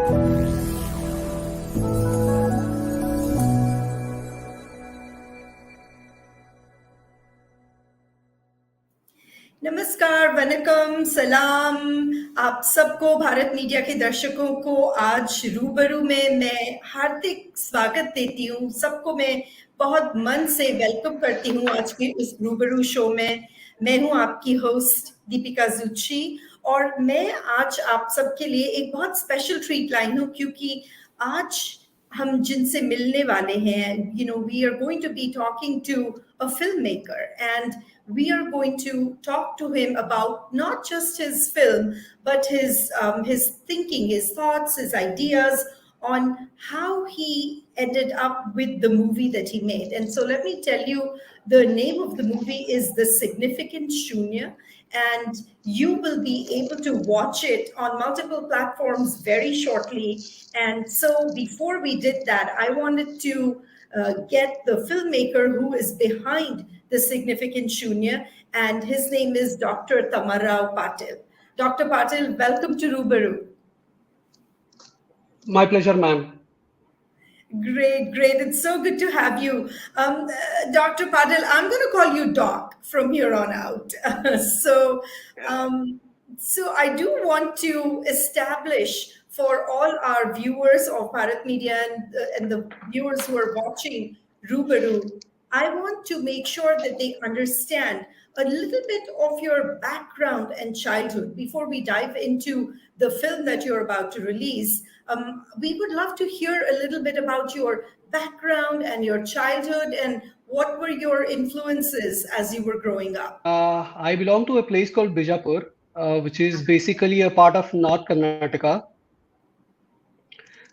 नमस्कार, वनकम, सलाम आप सबको, भारत मीडिया के दर्शकों को आज रूबरू में मैं हार्दिक स्वागत देती हूँ। सबको मैं बहुत मन से वेलकम करती हूँ आज के इस रूबरू शो में। मैं हूँ आपकी होस्ट दीपिका जुच्ची और मैं आज आप सबके लिए एक बहुत स्पेशल ट्रीट लाई हूँ क्योंकि आज हम जिनसे मिलने वाले हैं, we are going to be talking to a filmmaker and we are going to talk to him about not just his film, but his thinking, his thoughts, his ideas on how he ended up with the movie that he made. And so let me tell you, the name of the movie is The Significant Shunya, and you will be able to watch it on multiple platforms very shortly. And so before we did that, I wanted to get the filmmaker who is behind The Significant Shunya, and his name is Dr. Tammarao Patil. Dr. Patil, welcome to Rubaru. My pleasure, ma'am. Great, great. It's so good to have you. Dr. Patil, I'm going to call you Doc from here on out. So I do want to establish for all our viewers of Bharat Media and the viewers who are watching Rubaru, I want to make sure that they understand a little bit of your background and childhood before we dive into the film that you're about to release. We would love to hear a little bit about your background and your childhood and what were your influences as you were growing up. I belong to a place called Bijapur, which is basically a part of North Karnataka.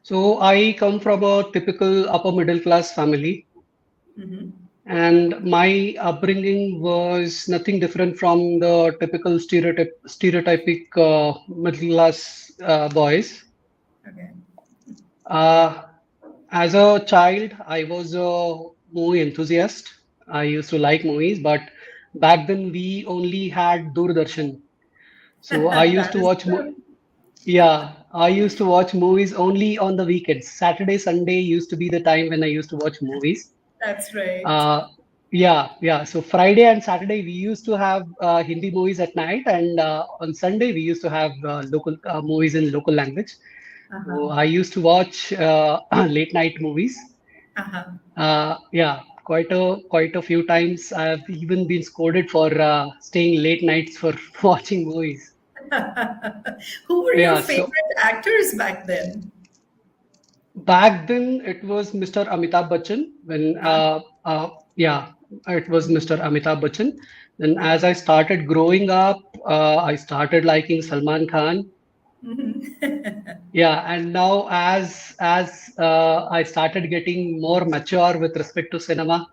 So I come from a typical upper middle class family. Mm-hmm. And my upbringing was nothing different from the typical stereotypic middle class boys. Okay. As a child, I was a movie enthusiast. I used to like movies, but back then we only had Doordarshan. So I used to watch I used to watch movies only on the weekends. Saturday, Sunday used to be the time when I used to watch movies. That's right. Yeah. So Friday and Saturday we used to have Hindi movies at night, and on Sunday we used to have local movies in local language. So I used to watch late night movies. Quite a few times. I've even been scolded for staying late nights for watching movies. Who were your favorite actors back then? Back then, it was Mr. Amitabh Bachchan. It was Mr. Amitabh Bachchan. Then, as I started growing up, I started liking Salman Khan. And now as I started getting more mature with respect to cinema,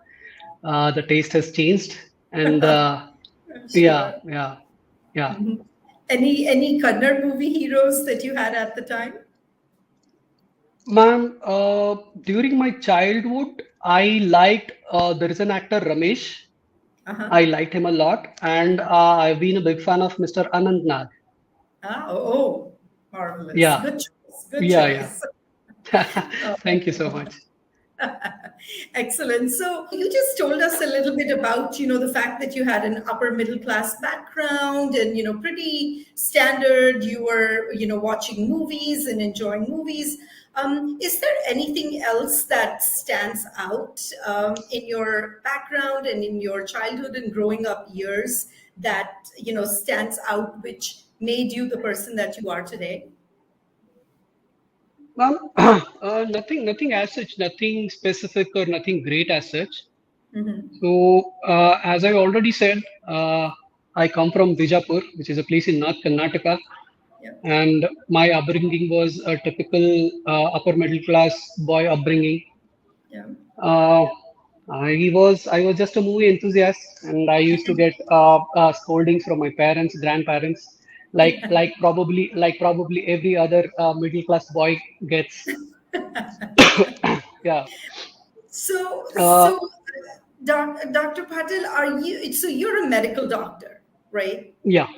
the taste has changed, and sure. Mm-hmm. Any Kannada movie heroes that you had at the time? Ma'am, during my childhood, I liked there is an actor Ramesh. I liked him a lot, and I've been a big fan of Mr. Anand Nag. Marvelous. Yeah. Good choice. Good choice. Thank you so much. Excellent. So you just told us a little bit about, the fact that you had an upper middle class background and, pretty standard. You were, watching movies and enjoying movies. Is there anything else that stands out in your background and in your childhood and growing up years that, stands out, which made you the person that you are today? Nothing as such, nothing specific or nothing great as such. So, as I already said, I come from Bijapur, which is a place in North Karnataka. And my upbringing was a typical upper middle class boy upbringing. I was just a movie enthusiast, and I used to get scoldings from my parents, grandparents, like probably every other middle class boy gets. Yeah. So, Dr. Patil, so you're a medical doctor, right? Yeah.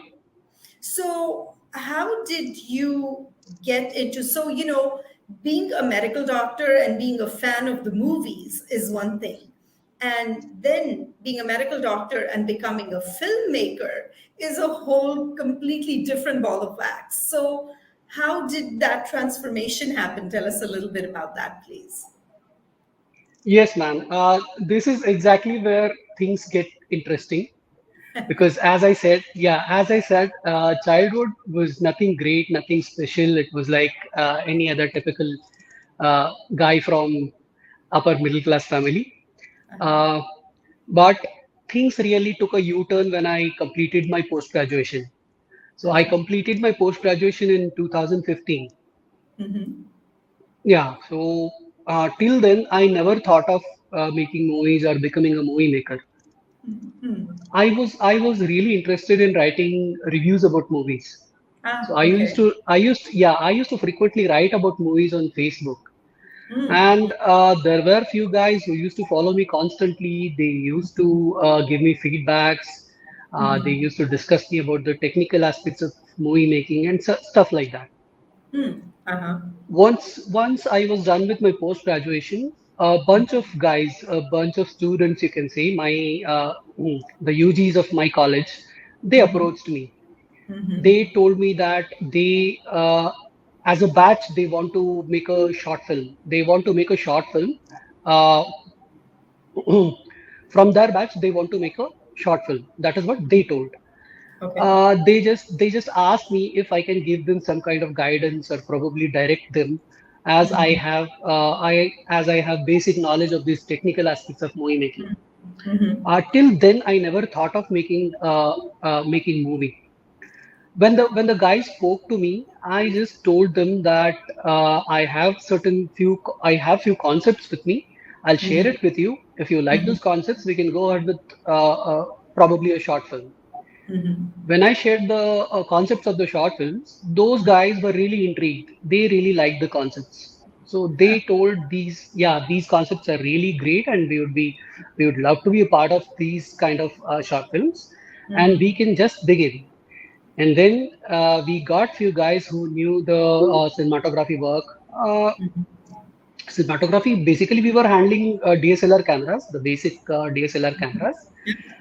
So how did you get into, so being a medical doctor and being a fan of the movies is one thing, and then being a medical doctor and becoming a filmmaker is a whole completely different ball of wax. So how did that transformation happen? Tell us a little bit about that, please. Yes, ma'am. This is exactly where things get interesting because, as I said, childhood was nothing great, nothing special. It was like any other typical guy from upper middle class family. Uh, but things really took a U-turn when I completed my post-graduation. So I completed my post-graduation in 2015. Yeah, so till then, I never thought of making movies or becoming a movie maker. I was really interested in writing reviews about movies. So Ah, okay. I used to frequently write about movies on Facebook. And there were few guys who used to follow me constantly. They used to give me feedbacks. They used to discuss me about the technical aspects of movie making and stuff like that. Uh-huh. Once I was done with my post graduation, a bunch of guys, a bunch of students, you can say, the UGs of my college, they approached me. They told me that as a batch, they want to make a short film. They want to make a short film. Uh, from their batch, they want to make a short film. That is what they told. Okay. They just asked me if I can give them some kind of guidance or probably direct them, as I have basic knowledge of these technical aspects of movie making. Till then, I never thought of making movie. When the guys spoke to me, I just told them that I have few concepts with me. I'll share it with you. If you like those concepts, we can go ahead with probably a short film. When I shared the concepts of the short films, those guys were really intrigued. They really liked the concepts. So they told these concepts are really great, and we would love to be a part of these kind of short films, and we can just begin. And then we got few guys who knew the cinematography work. Cinematography, basically, we were handling DSLR cameras, the basic DSLR cameras.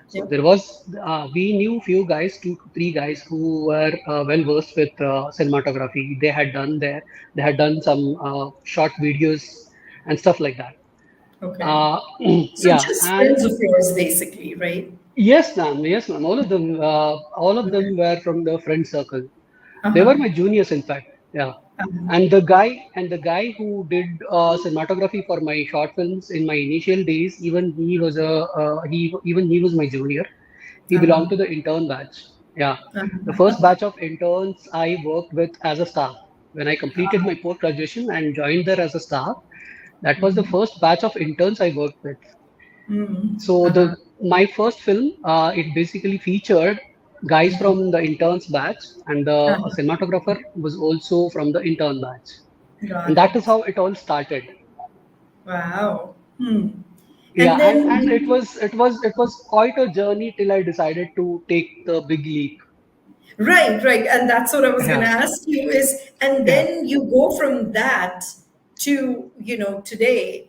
So Yep. we knew few guys, two to three guys who were well versed with cinematography. They had done some short videos and stuff like that. Okay. Uh, So yeah, just and friends of yours, basically, right? yes, ma'am. All of them were from the friend circle. They were Uh-huh. my juniors, in fact. Yeah. And the guy who did cinematography for my short films in my initial days, even he was my junior. He belonged Uh-huh. to the intern batch. Yeah. The Uh-huh. first batch of interns I worked with as a staff. When I completed my post graduation and joined there as a staff, that was the first batch of interns I worked with. So Uh-huh. the my first film, it basically featured guys from the interns batch, and the Uh-huh. cinematographer was also from the intern batch, and Got that is it. how it all started. Wow. Yeah, And and then it was quite a journey till I decided to take the big leap. right, right. And that's what I was going to Yeah, ask you is, and yeah. then you go from that to, today.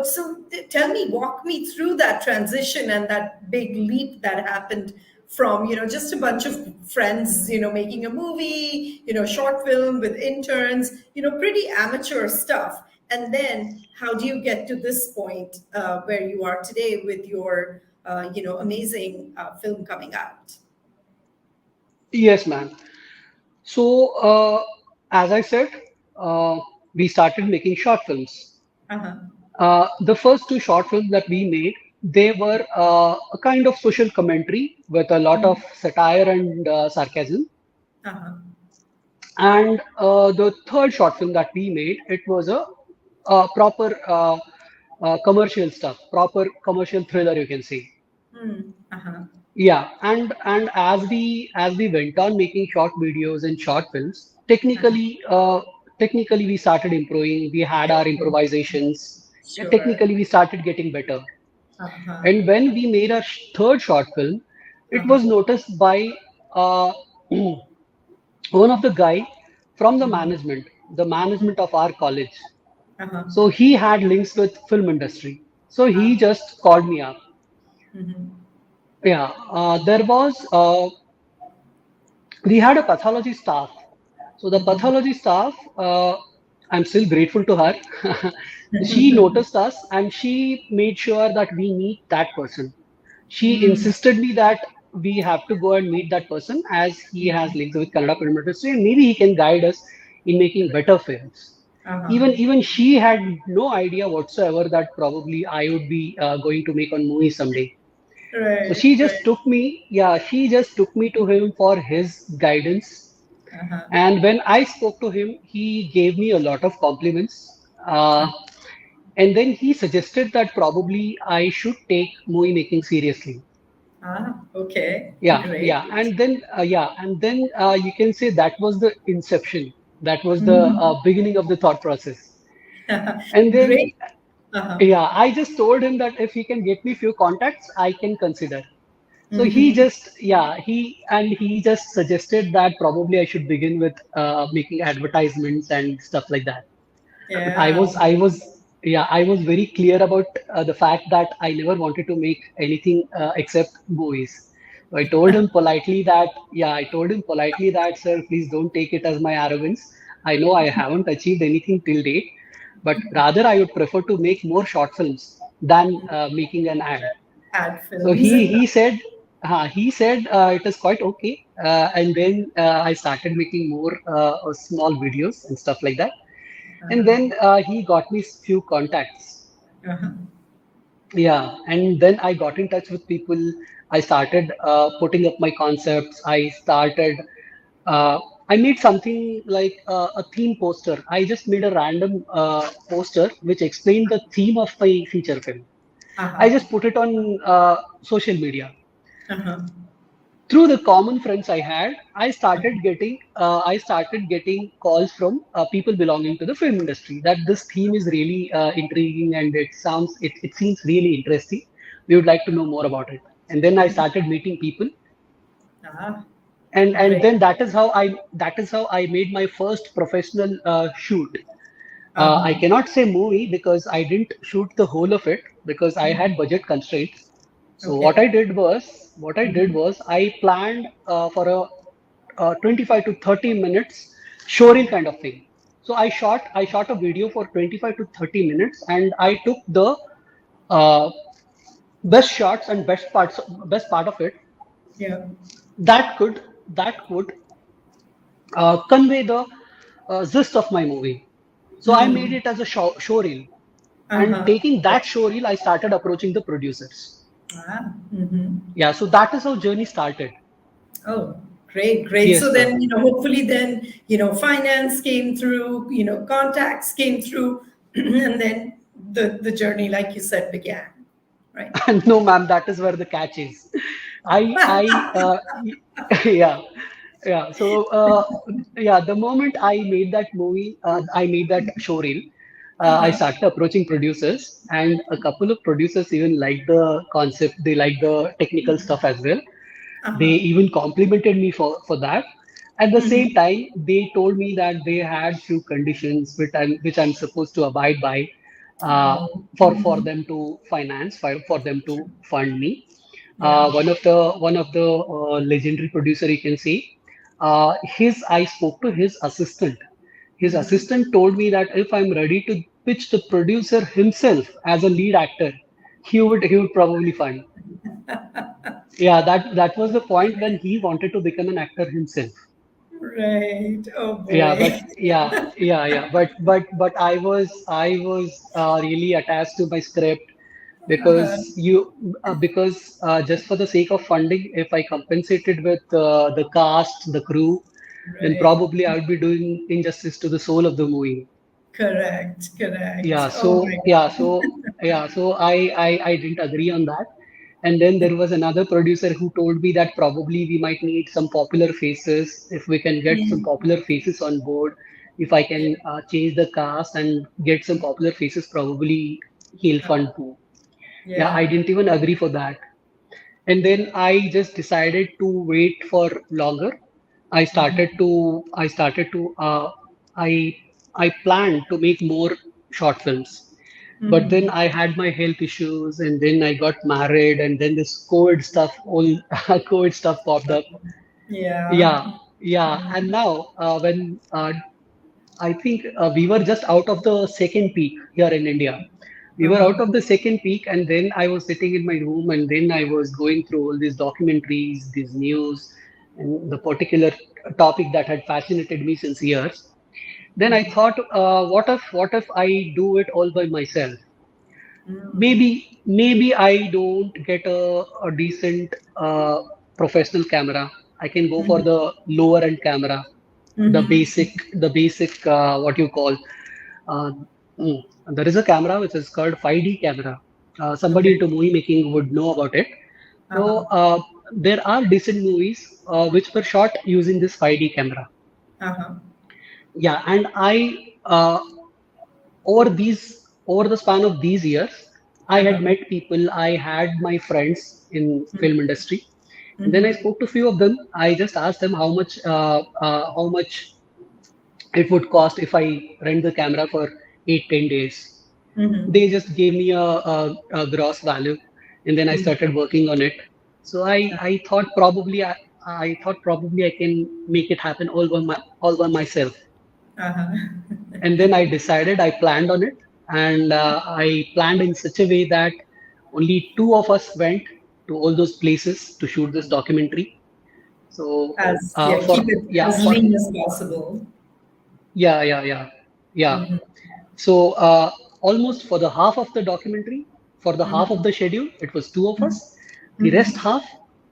So tell me, walk me through that transition and that big leap that happened from, just a bunch of friends, making a movie, short film with interns, pretty amateur stuff. And then how do you get to this point where you are today with your, amazing film coming out? Yes, ma'am. So as I said, uh, we started making short films. Uh-huh. The first two short films that we made, they were a kind of social commentary with a lot of satire and sarcasm. Uh-huh. And the third short film that we made, it was a proper commercial stuff, proper commercial thriller, you can say. Uh-huh. Yeah, and as we went on making short videos and short films, technically we started improving. We had our improvisations. Yeah, Sure. technically we started getting better. Uh-huh. And when we made our third short film, it Uh-huh. was noticed by uh, one of the guy from Mhm. the management of our college. Uh-huh. So he had links with film industry. So he Ah. just called me up. Mhm. Yeah, we had a pathology staff. So the Mhm. pathology staff, I'm still grateful to her. She noticed us and she made sure that we meet that person. She Mm. insisted me that we have to go and meet that person as he has links with Kannada film industry and maybe he can guide us in making better films. Uh-huh. Even she had no idea whatsoever that probably I would be going to make a movie someday. So Right, she just right. took me, yeah, she just took me to him for his guidance. Uh-huh. And when I spoke to him, he gave me a lot of compliments. And then he suggested that probably I should take movie making seriously. Ah, okay. Yeah, Great. yeah, and then you can say that was the inception. That was the Mhm. beginning of the thought process. And then, Great. Uh-huh. yeah, I just told him that if he can get me few contacts, I can consider. So Mm-hmm. he just suggested that probably I should begin with making advertisements and stuff like that. But Yeah. I was very clear about the fact that I never wanted to make anything except movies. So I told him politely that, sir, please don't take it as my arrogance. I know I haven't achieved anything till date, but rather I would prefer to make more short films than making an ad. Ad So films. he said it is quite okay, and then I started making more small videos and stuff like that. And Uh-huh. then he got me few contacts. Uh-huh. Yeah, and then I got in touch with people. I started putting up my concepts. Uh, I made something like a theme poster. I just made a random poster which explained the theme of my feature film. I Uh-huh. just put it on social media. Uh-huh. Through the common friends I had, I started getting calls from people belonging to the film industry that this theme is really intriguing and it seems really interesting. We would like to know more about it. And then I started meeting people, Ah, and great. then that is how I made my first professional shoot. I Uh-huh. cannot say movie because I didn't shoot the whole of it because I had budget constraints. So Okay. what I did was I planned for a 25 to 30 minutes showreel kind of thing. So I shot a video for 25 to 30 minutes and I took the uh, best shots and best part of it Yeah. that could convey the gist of my movie. So I made Hmm. it as a showreel. And Uh-huh. taking that showreel, I started approaching the producers. Ah. Mm-hmm. Yeah, so that is how journey started. Oh, great, great. Yes, So sir. then, hopefully then, finance came through, contacts came through, and then the journey, like you said, began, right? No, ma'am, that is where the catch is. Yeah, yeah. So, yeah, the moment I made that movie, I made that showreel. I Uh-huh. started approaching producers, and a couple of producers even liked the concept. They liked the technical stuff as well. They Uh-huh. even complimented me for that. At the same Mm-hmm. time, they told me that they had few conditions which I'm supposed to abide by uh, Oh. for Mm-hmm. them to finance, for them to fund me. Yeah. One of the legendary producer you can see, his I spoke to his assistant. His Mm-hmm. assistant told me that if I'm ready to pitch the producer himself as a lead actor, he would probably fund. Yeah, that was the point when he wanted to become an actor himself. Right. Oh Yeah, boy. but but I was really attached to my script Uh-huh. because just for the sake of funding, if I compensated with the cast, the crew, then Right. probably I would be doing injustice to the soul of the movie. Correct. Correct. Yeah, Oh so my yeah, God. so I didn't agree on that. And then there was another producer who told me that probably we might need some popular faces. If we can get some popular faces on board, if I Yeah. can change the cast and get some popular faces, probably he'll fund too. Yeah, I Yeah. didn't even agree for that. And then I just decided to wait for longer. I started to I started to I I planned to make more short films. But then I had my health issues, and then I got married, and then this COVID stuff, all COVID stuff popped up. Yeah. Yeah, yeah. And now, when I think we were just out of the second peak here in India. We were out Uh-huh. of the second peak, and then I was sitting in my room, and then I was going through all these documentaries, these news, and the particular topic that had fascinated me since years. Then I thought, what if I do it all by myself? Maybe I don't get a decent professional camera. I can go for the lower end camera, the basic what you call. Uh, mm, there is a camera which is called 5D camera. Somebody Okay. into movie making would know about it. So Uh-huh. there are decent movies which were shot using this 5D camera. Uh-huh. Yeah, and over the span of these years, I had Uh-huh. met people. I had my friends in film industry, and then I Mm-hmm. spoke to few of them. I just asked them how much it would cost if I rent the camera for 8-10 days. They just gave me a gross value, and then I started working on it. So I thought probably I can make it happen all by myself. Uh-huh. And then I decided, I planned on it, and I planned in such a way that only two of us went to all those places to shoot this documentary. So As yeah, for keep it yeah as for lean as possible. yeah yeah yeah yeah. So almost for the half of the documentary, for the half of the schedule, it was two of us. The rest half,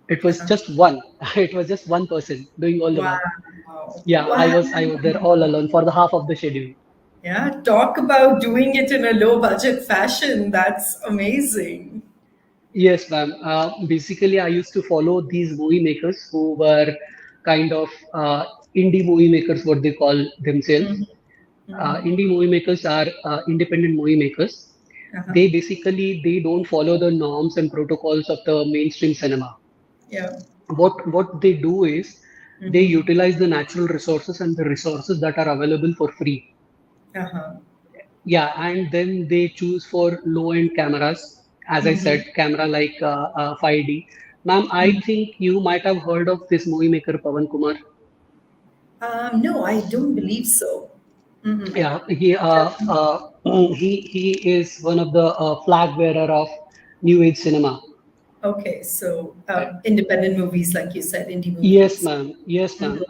it was Uh-huh. just one. It was just one person doing all the work. Wow. Yeah, Wow. I was there all alone for the half of the schedule. Yeah, talk about doing it in a low budget fashion. That's amazing. Yes, ma'am. Basically, I used to follow these movie makers who were kind of indie movie makers, what they call themselves. Indie movie makers are independent movie makers. Uh-huh. They don't follow the norms and protocols of the mainstream cinema. Yeah. What they do is they utilize the natural resources and the resources that are available for free. Uh-huh. Yeah, and then they choose for low-end cameras. As I said, camera like 5D. Ma'am, I think you might have heard of this movie maker Pawan Kumar. No, I don't believe so. Yeah, he is one of the flag bearer of New Age cinema. Okay, so independent movies, like you said, indie Yes, movies. ma'am. Yes, ma'am.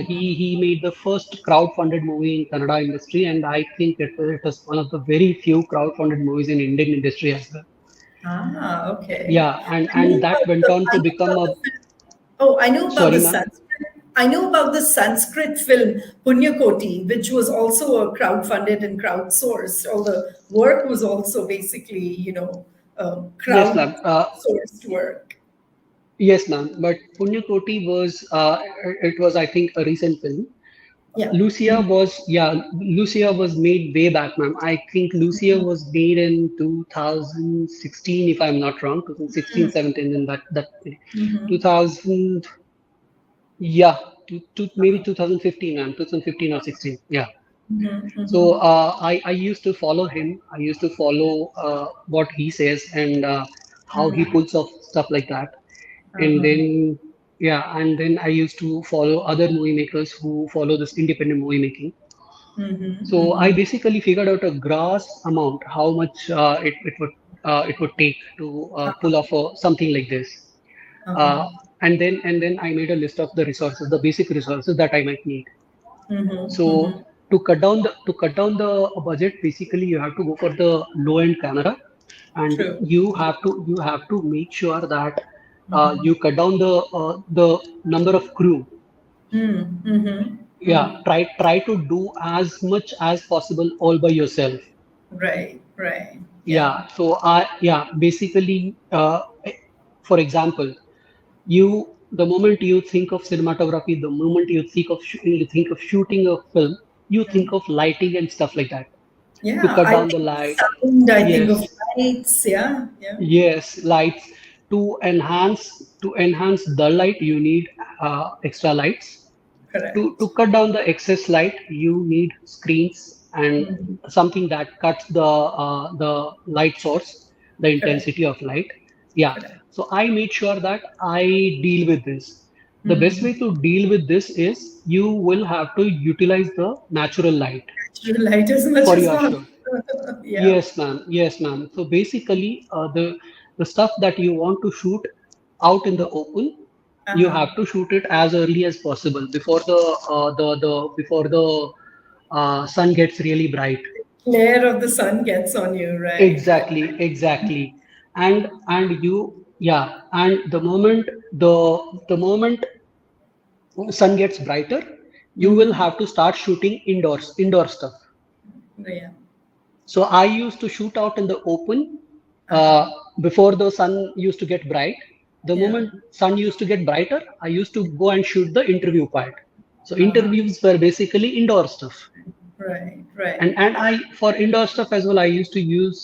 He made the first crowd-funded movie in Kannada industry, and I think it was one of the very few crowd-funded movies in Indian industry as well. Ah, okay. Yeah, and that went on I to know become about a. the film. Oh, I know about Sorry, the ma'am. Sanskrit. I know about the Sanskrit film Punyakoti, which was also a crowd-funded and crowd-sourced. All the work was also basically, Yes, ma'am. crowd-sourced work. Yes, ma'am. But Punyakoti was, it was, I think, a recent film. Yeah. Lucia was made way back, ma'am. I think Lucia was made in 2016, if I'm not wrong, 2016, 17, in that 2000, yeah, maybe 2015, ma'am, 2015 or 16, yeah. So I used to follow him. I used to follow what he says and how he pulls off stuff like that. And Uh-huh. then and then I used to follow other movie makers who follow this independent movie making. So I basically figured out a gross amount, how much it would take to pull off something like this. Uh, and then I made a list of the resources, the basic resources that I might need. So to cut down the budget, basically you have to go for the low end camera, and True. you have to make sure that you cut down the number of crew. Yeah, try to do as much as possible all by yourself. Right, right. Yeah. Yeah, so basically, for example, the moment you think of cinematography, the moment you think of shooting a film, you think of lighting and stuff like that. To Yeah, cut I down the think of light, sound, I think of yes, lights. Yeah, yeah. yes, lights. To enhance the light, you need extra lights. To Correct. cut down the excess light, you need screens and Mhm. something that cuts the light source, the Correct. intensity of light. Yeah. Correct. So I made sure that I deal with this. The best way Mhm. to deal with this is you will have to utilize the natural light Natural light as much for as your possible. show. Yeah. Yes, ma'am. Yes, ma'am. So basically, the stuff that you want to shoot out in the open, you Uh-huh. have to shoot it as early as possible before the sun gets really bright. Glare of the sun gets on you, right? Right. Exactly, exactly. And you, yeah. And the moment sun gets brighter, you will Mm-hmm. have to start shooting indoor stuff. Yeah. So I used to shoot out in the open Uh-huh. uh, before the sun used to get bright. The Yeah. moment sun used to get brighter, I used to go and shoot the interview part. So Uh-huh. interviews were basically indoor stuff. Right. Right. And I for indoor stuff as well, I used to use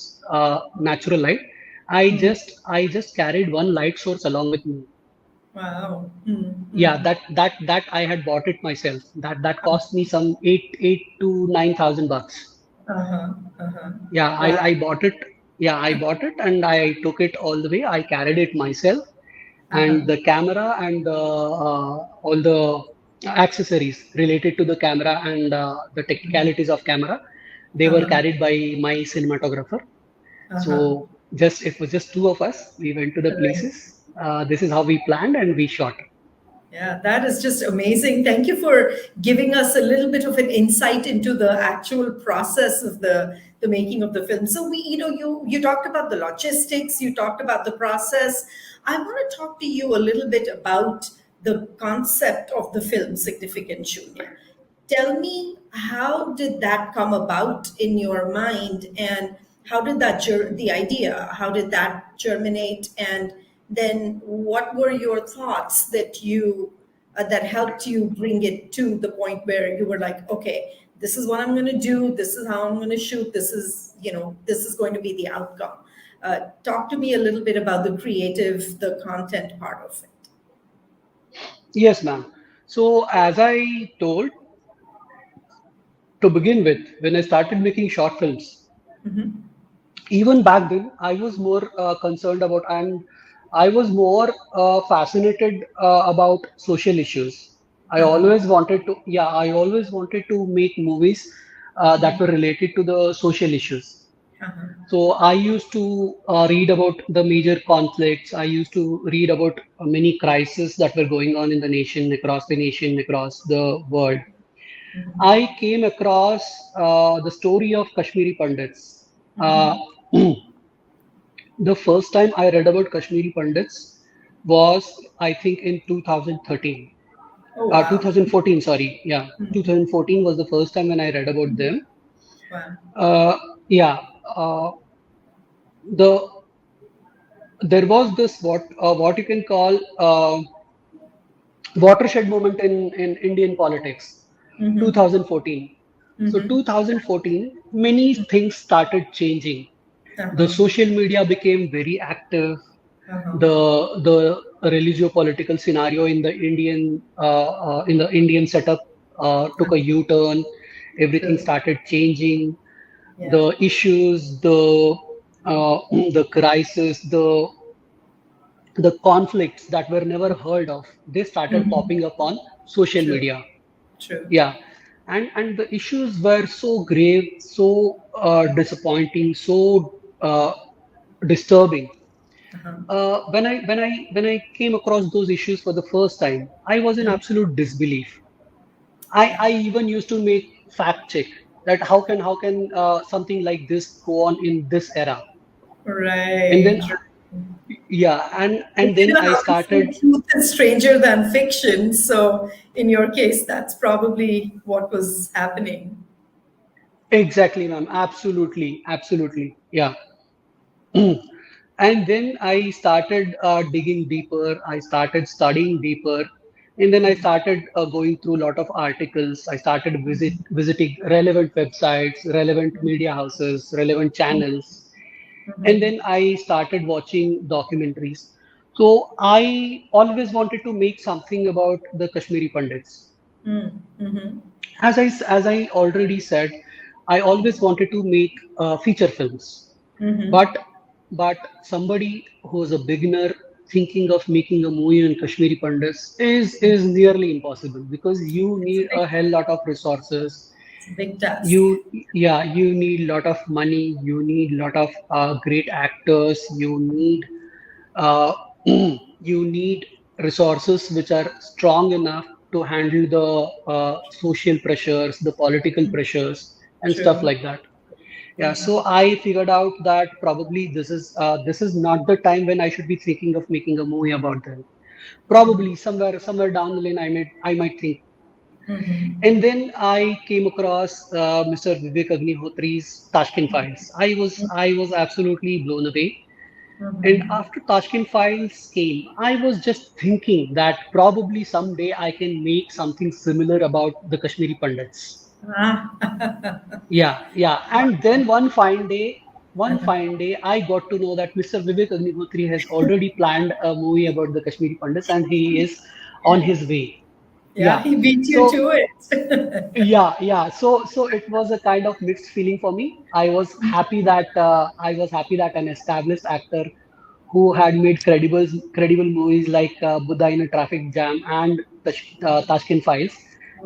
natural light. I Mm. just I just carried one light source along with me. Wow. Mm-hmm. Yeah, that I had bought it myself. That cost me some eight to 9,000 bucks. Uh-huh. Uh-huh. Yeah, Wow. I bought it. Yeah, I bought it and I took it all the way. I carried it myself, Uh-huh. and the camera and all the accessories related to the camera and the technicalities of camera, they were Uh-huh. carried by my cinematographer. Uh-huh. So just it was just two of us. We went to the Right. places. This is how we planned and we shot. Yeah, that is just amazing. Thank you for giving us a little bit of an insight into the actual process of the making of the film. So we, you talked about the logistics, you talked about the process. I want to talk to you a little bit about the concept of the film Significant Shunya. Tell me, how did that come about in your mind, and how did the idea, how did that germinate, and then what were your thoughts that helped you bring it to the point where you were like, okay, this is what I'm going to do, this is how I'm going to shoot, this is going to be the outcome. Talk to me a little bit about the content part of it. Yes, ma'am. So as I told, to begin with, when I started making short films, Hmm. even back then I was more concerned about, and I was more fascinated about social issues. I Uh-huh. always wanted to, yeah, I always wanted to make movies that were related to the social issues. Uh-huh. So I used to read about the major conflicts. I used to read about many crises that were going on in the nation, across the world. I came across the story of Kashmiri Pandits. uh, The first time I read about Kashmiri Pandits was, I think, in 2013. Oh, wow. 2014, sorry. Yeah, 2014 was the first time when I read about them. Wow. Uh, yeah, uh, the there was this what you can call watershed moment in Indian politics, Mm-hmm. 2014. So Mm-hmm. 2014, many things started changing. The Uh-huh. social media became very active. Uh-huh. The religio-political scenario in the Indian setup took a U-turn. Everything True. started changing. Yeah. The issues, the crisis, the conflicts that were never heard of, they started Mm-hmm. popping up on social True. media. True. Yeah, and the issues were so grave, so disappointing, so disturbing. Uh-huh. When I came across those issues for the first time, I was in absolute disbelief. I even used to make fact check that how can something like this go on in this era. And then Right. yeah, and You then know I how they started. say truth is stranger than fiction. So in your case, that's probably what was happening. Exactly, ma'am. Absolutely, absolutely. Yeah. And then I started digging deeper. I started studying deeper, and then I started going through a lot of articles. I started visiting relevant websites, relevant media houses, relevant channels, and then I started watching documentaries. So I always wanted to make something about the Kashmiri Pandits. Mm-hmm. As I already said, I always wanted to make feature films, Mm-hmm. but somebody who is a beginner thinking of making a movie in Kashmiri Pandits is nearly impossible because you It's a need big, a hell lot of resources. it's a big task. You Yeah, you need lot of money. You need lot of great actors. You need uh, you need resources which are strong enough to handle the social pressures, the political pressures, and stuff True. like that. Yeah, so I figured out that probably this is not the time when I should be thinking of making a movie about them. Probably somewhere down the lane, I might think. Mm-hmm. And then I came across Mr. Vivek Agnihotri's Tashkent Files. I was absolutely blown away. And Mm-hmm. after Tashkent Files came, I was just thinking that probably someday I can make something similar about the Kashmiri Pandits. Ah. Yeah, yeah. And then one Uh-huh. fine day, I got to know that Mr. Vivek Agnihotri has already planned a movie about the Kashmiri Pandits, and he is on his way. Yeah, Yeah. he beat you So to it. yeah. So it was a kind of mixed feeling for me. I was happy that an established actor who had made credible movies like Buddha in a Traffic Jam and Tashkent Files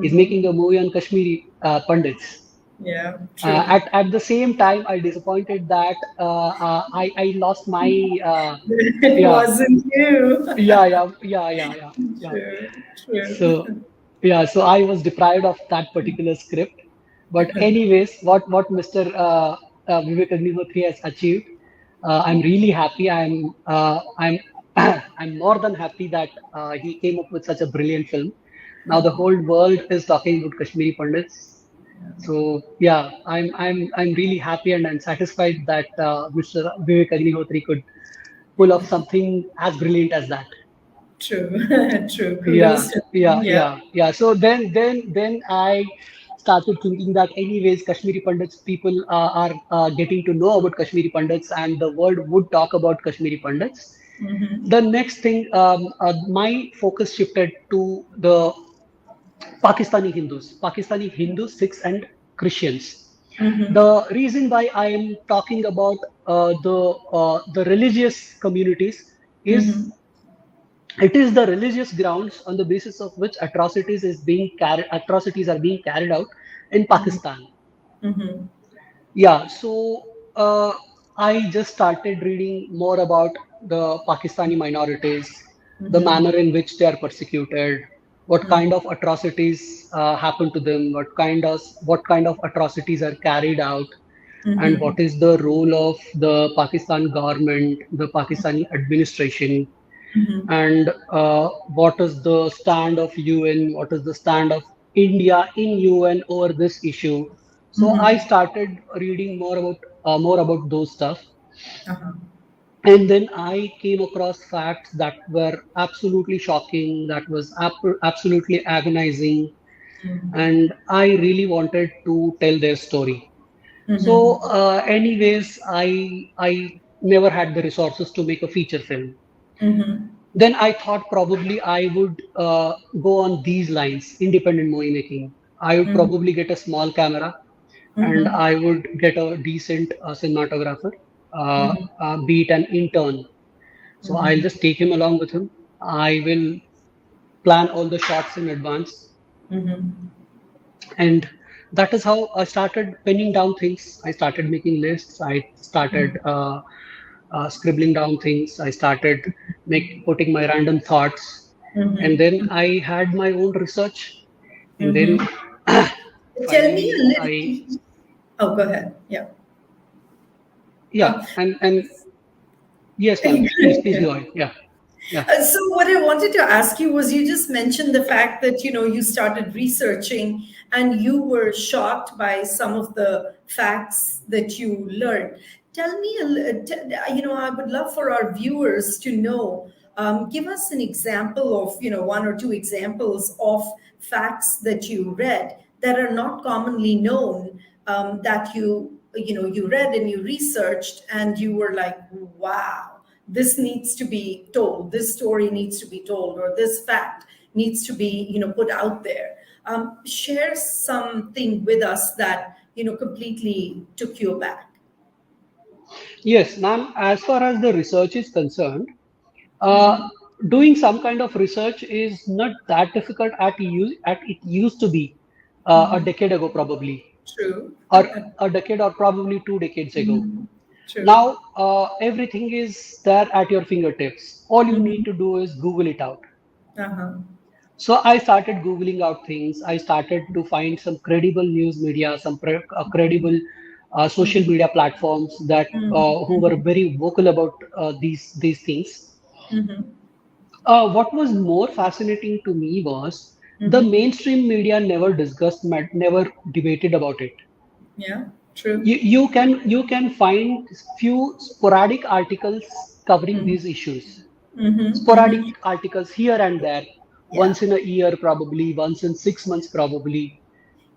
is making a movie on Kashmiri Pandits. Yeah, true. At the same time, I disappointed that I lost my It yeah wasn't you. yeah. True, true. So yeah, so I was deprived of that particular script. But anyways, what Mr. Vivek Agnihotri has achieved, I'm really happy. I'm I'm more than happy that he came up with such a brilliant film. Now the whole world is talking about Kashmiri Pandits. So yeah, I'm really happy and I'm satisfied that Mr. Vivek Agnihotri could pull off something as brilliant as that. True, true. Yeah, Kudos to yeah, him. Yeah. yeah, yeah. So then I started thinking that anyways, Kashmiri Pandits people are getting to know about Kashmiri Pandits, and the world would talk about Kashmiri Pandits. Mm-hmm. The next thing, my focus shifted to the Pakistani Hindus, Sikhs, and Christians. Mm-hmm. The reason why I am talking about the religious communities is Mm-hmm. it is the religious grounds on the basis of which atrocities are being carried out in Pakistan. Mm-hmm. Yeah, so I just started reading more about the Pakistani minorities, the Mm-hmm. manner in which they are persecuted, what kind of atrocities happen to them, what kind of atrocities are carried out, and Mm-hmm. what is the role of the Pakistan government, the Pakistani administration, Mm-hmm. and what is the stand of UN, what is the stand of India in UN over this issue. So I Mm-hmm. started reading more about those stuff, Uh-huh. and then I came across facts that were absolutely shocking, that was absolutely agonizing, and I really wanted to tell their story. So, Mm-hmm. anyways, I never had the resources to make a feature film. Mm-hmm. Then I thought probably I would go on these lines, independent movie making. I would Mm-hmm. probably get a small camera and Mm-hmm. I would get a decent cinematographer, uh, Mm-hmm. be it an intern. So I'll Mm-hmm. just take him along with him. I will plan all the shots in advance. Mm-hmm. And that is how I started penning down things. I started making lists. I started scribbling down things. I started putting my random thoughts, and then Mm-hmm. I had my own research, and then Mm-hmm. Tell me a finally I little. Oh, go ahead. Yeah. yeah, Um, and yes, ma'am. Please go ahead. Yeah, yeah. So what I wanted to ask you was you just mentioned the fact that you started researching and you were shocked by some of the facts that you learned. Tell me, I would love for our viewers to know. Give us an example of one or two examples of facts that you read that are not commonly known, that you read and you researched and you were like, wow, this needs to be told, this story needs to be told, or this fact needs to be put out there. Share something with us that, completely took you aback. Yes, ma'am. As far as the research is concerned, uh, Hmm. doing some kind of research is not that difficult at it used to be a decade ago, probably, True. or a decade, or probably 2 decades ago. True. Now, everything is there at your fingertips. All you need to do is Google it out. Uh-huh. So I started Googling out things. I started to find some credible news media, some credible social media platforms that who were very vocal about these things. What was more fascinating to me was the mainstream media never discussed, never debated about it. Yeah. True. You can find few sporadic articles covering these issues. Sporadic articles here and there, Yeah. once in a year probably, once in 6 months probably,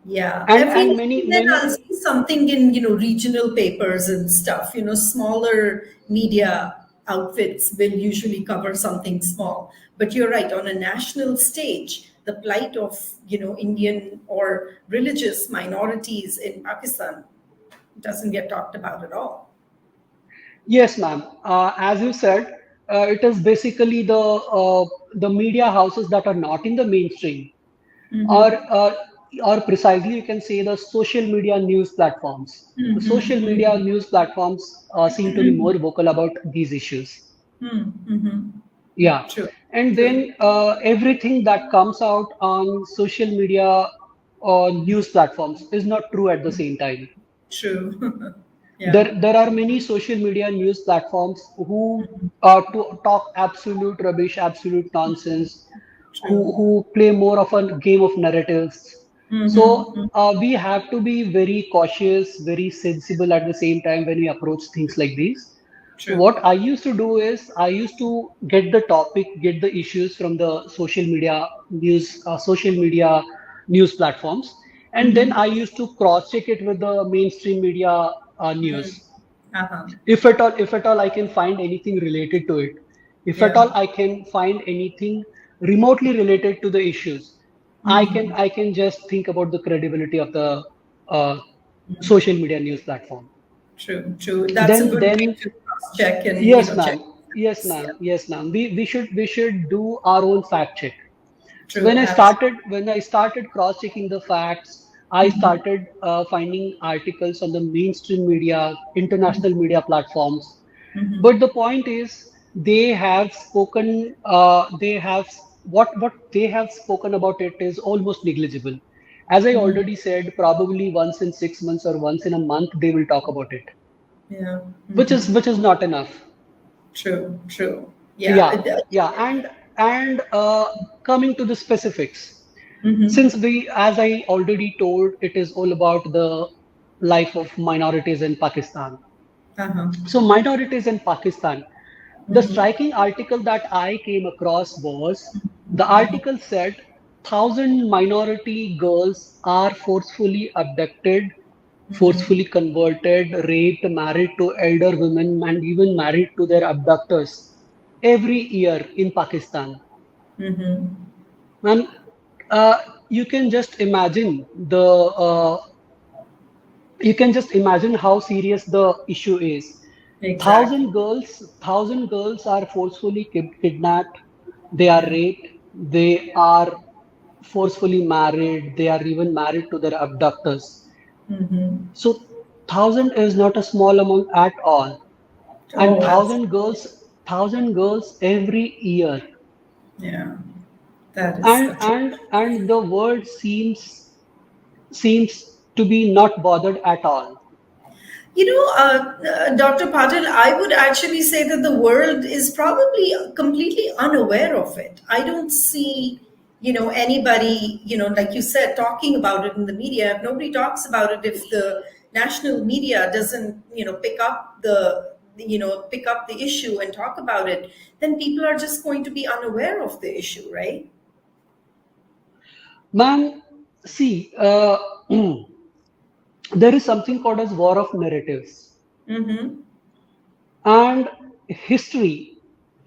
Yeah, every and now many and then I'll many. see something in, regional papers and stuff. Smaller media outfits will usually cover something small. But you're right, on a national stage, the plight of, Indian or religious minorities in Pakistan doesn't get talked about at all. Yes, ma'am. As you said, it is basically the media houses that are not in the mainstream, or or precisely you can say the social media news platforms. The social media news platforms seem to be more vocal about these issues. Yeah, True, and true, then everything that comes out on social media or news platforms is not true at the same time. true. Yeah, There are many social media news platforms who to talk absolute rubbish, absolute nonsense, true. who play more of a game of narratives. So we have to be very cautious, very sensible at the same time when we approach things like these. So True. what I used to do is I used to get the topic, get the issues from the social media news platforms, and then I used to cross check it with the mainstream media news. Uh-huh. If at all I can find anything related to it, if at Yeah. all I can find anything remotely related to the issues, I can just think about the credibility of the uh, social media news platform. True, true. That's a then good way then to cross check and, Yes, check. ma'am. Yes, Yeah, ma'am. Yes, ma'am. We should do our own fact check. So true. Absolutely. when I started cross checking the facts, I started finding articles on the mainstream media, international media platforms. But the point is, they have spoken. They have what they have spoken about it is almost negligible. As I already said, probably once in 6 months or once in a month they will talk about it, Yeah. which is not enough. True, true. Yeah. Yeah, yeah, and coming to the specifics, since as I already told, it is all about the life of minorities in Pakistan. Uh-huh. So minorities in Pakistan, the striking article that I came across was the article said 1,000 minority girls are forcefully abducted, forcefully converted, raped, married to elder women, and even married to their abductors every year in Pakistan. And uh, you can just imagine how serious the issue is. Exactly. Thousand girls are forcefully kidnapped. They are raped. They are forcefully married. They are even married to their abductors. So 1,000 is not a small amount at all, and Oh, absolutely. 1,000 girls every year, Yeah. That is and a true. and the world seems to be not bothered at all. Dr. Patil, I would actually say that the world is probably completely unaware of it. I don't see, anybody, like you said, talking about it in the media. If nobody talks about it, if the national media doesn't, pick up the issue and talk about it, then people are just going to be unaware of the issue, right? Man, see, there is something called as war of narratives, Mm-hmm. and history.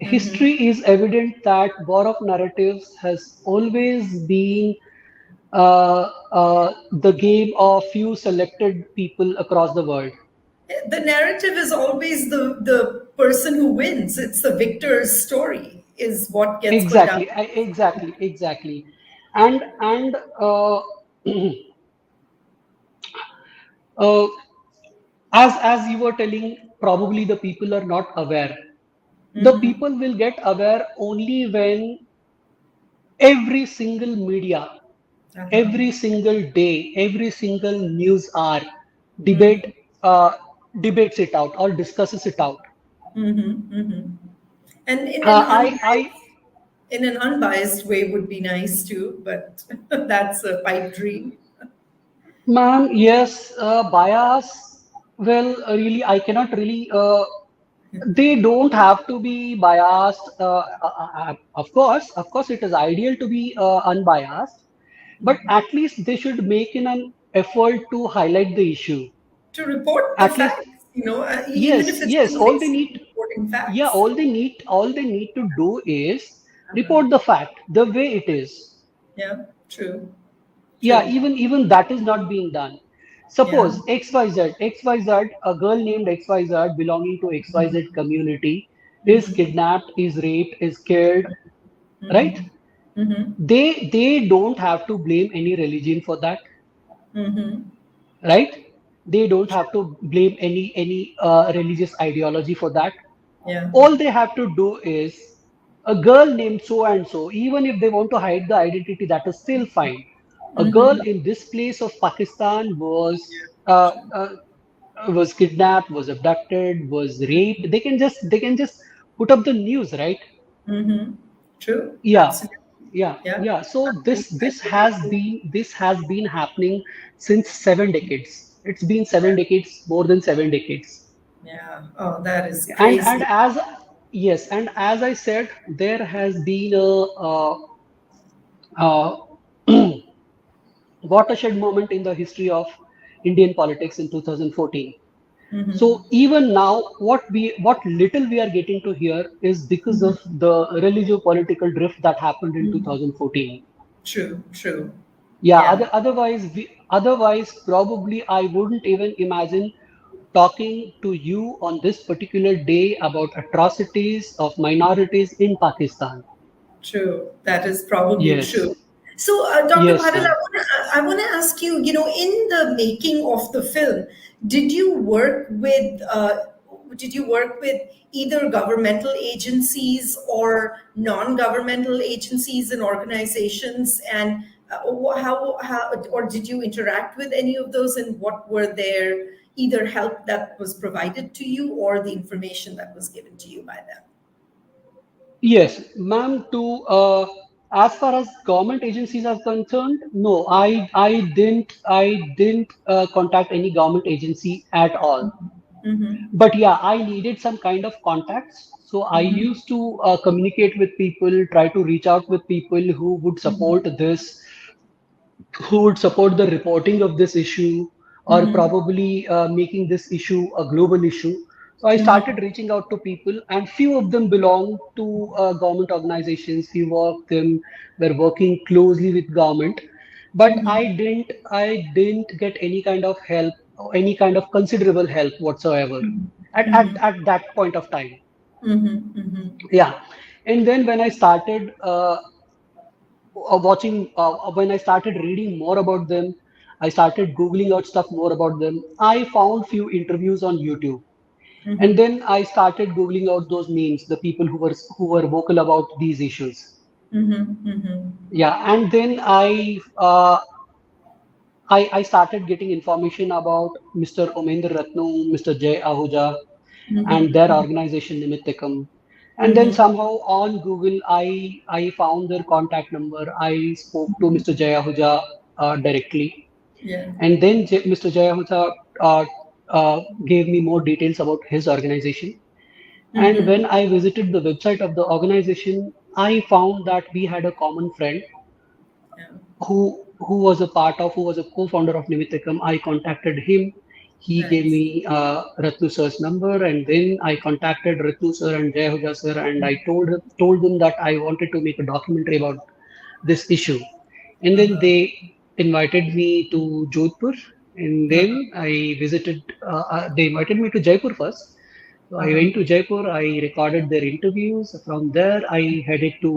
History is evident that war of narratives has always been the game of few selected people across the world. The narrative is always the person who wins. It's the victor's story is what gets put down. Exactly. And uh, as you were telling, probably the people are not aware. The Mm-hmm. people will get aware only when every single media, Uh-huh. every single day, every single news hour debate Mm-hmm. uh, debates it out or discusses it out. Mm-hmm. Mm-hmm. And I in an unbiased way would be nice too, but that's a pipe dream. Ma'am, yes, bias. Well, really, I cannot really. They don't have to be biased. Of course, it is ideal to be unbiased, but at least they should make in an effort to highlight the issue. To report the At least, facts, even if yes, it's yes. too lazy, reporting Yeah, facts. all they need to do is Uh-huh. report the fact the way it is. Yeah, true, Yeah, true. even that is not being done. Yeah. Suppose XYZ, a girl named XYZ belonging to XYZ community is Mm-hmm. kidnapped, is raped, is killed, right? Mm-hmm. Mm-hmm. They don't have to blame any religion for that, Mm-hmm. right? They don't have to blame any religious ideology for that. Yeah. All they have to do is a girl named so and so, even if they want to hide the identity, that is still fine. A girl Mm-hmm. in this place of Pakistan True. was kidnapped, was abducted, was raped. They can just put up the news, right? Mm-hmm. True. Yeah, Absolutely. Yeah. yeah. So I fully agree. this has been happening since 7 decades. It's been 7 decades, more than 7 decades. Yeah. Oh, that is And crazy. as yes, and as I said, there has been a watershed moment in the history of Indian politics in 2014. Mm-hmm. So even now, what little we are getting to hear is because of the religio political drift that happened in 2014. True. True. Yeah, Yeah. otherwise probably I wouldn't even imagine talking to you on this particular day about atrocities of minorities in Pakistan. True. That is probably Yes, true. So, Dr. yes, Patil, ma'am. I want to ask you, in the making of the film, did you work with did you work with either governmental agencies or non-governmental agencies and organizations, and how or did you interact with any of those, and what were their either help that was provided to you or the information that was given to you by them? Yes, ma'am. To as far as government agencies are concerned, no, I didn't contact any government agency at all. Mm-hmm. But yeah, I needed some kind of contacts. So I used to communicate with people, try to reach out with people who would support this, who would support the reporting of this issue, or Mm-hmm. probably making this issue a global issue. So I started reaching out to people, and few of them belong to government organizations. Few of them were working closely with government, but I didn't get any kind of help or any kind of considerable help whatsoever at that point of time. Mm-hmm. Mm-hmm. Yeah, and then when I started when I started reading more about them, I started googling out stuff more about them. I found few interviews on YouTube, and Mm-hmm. then I started googling out those names, the people who were vocal about these issues. Mm-hmm. Mm-hmm. Yeah, and then I started getting information about Mr. Omendra Ratnum, Mr. Jay Ahuja, and their Mm-hmm. organization Nimittakam. And then Mm-hmm. somehow on Google, I found their contact number. I spoke to Mr. Jay Ahuja directly, Yeah. and then Mr. Jay Ahuja uh, gave me more details about his organization. And Mm-hmm. when I visited the website of the organization, I found that we had a common friend Yeah. who was a co-founder of Nimittakam. I contacted him. He gave Nice. me Ratnu sir's number, and then I contacted Ratnu sir and Jay Hoja sir, and I told them that I wanted to make a documentary about this issue. And then Uh-huh. invited me to Jodhpur, and Uh-huh. then I visited. They invited me to Jaipur first. So I Uh-huh. went to Jaipur. I recorded their interviews. From there, I headed to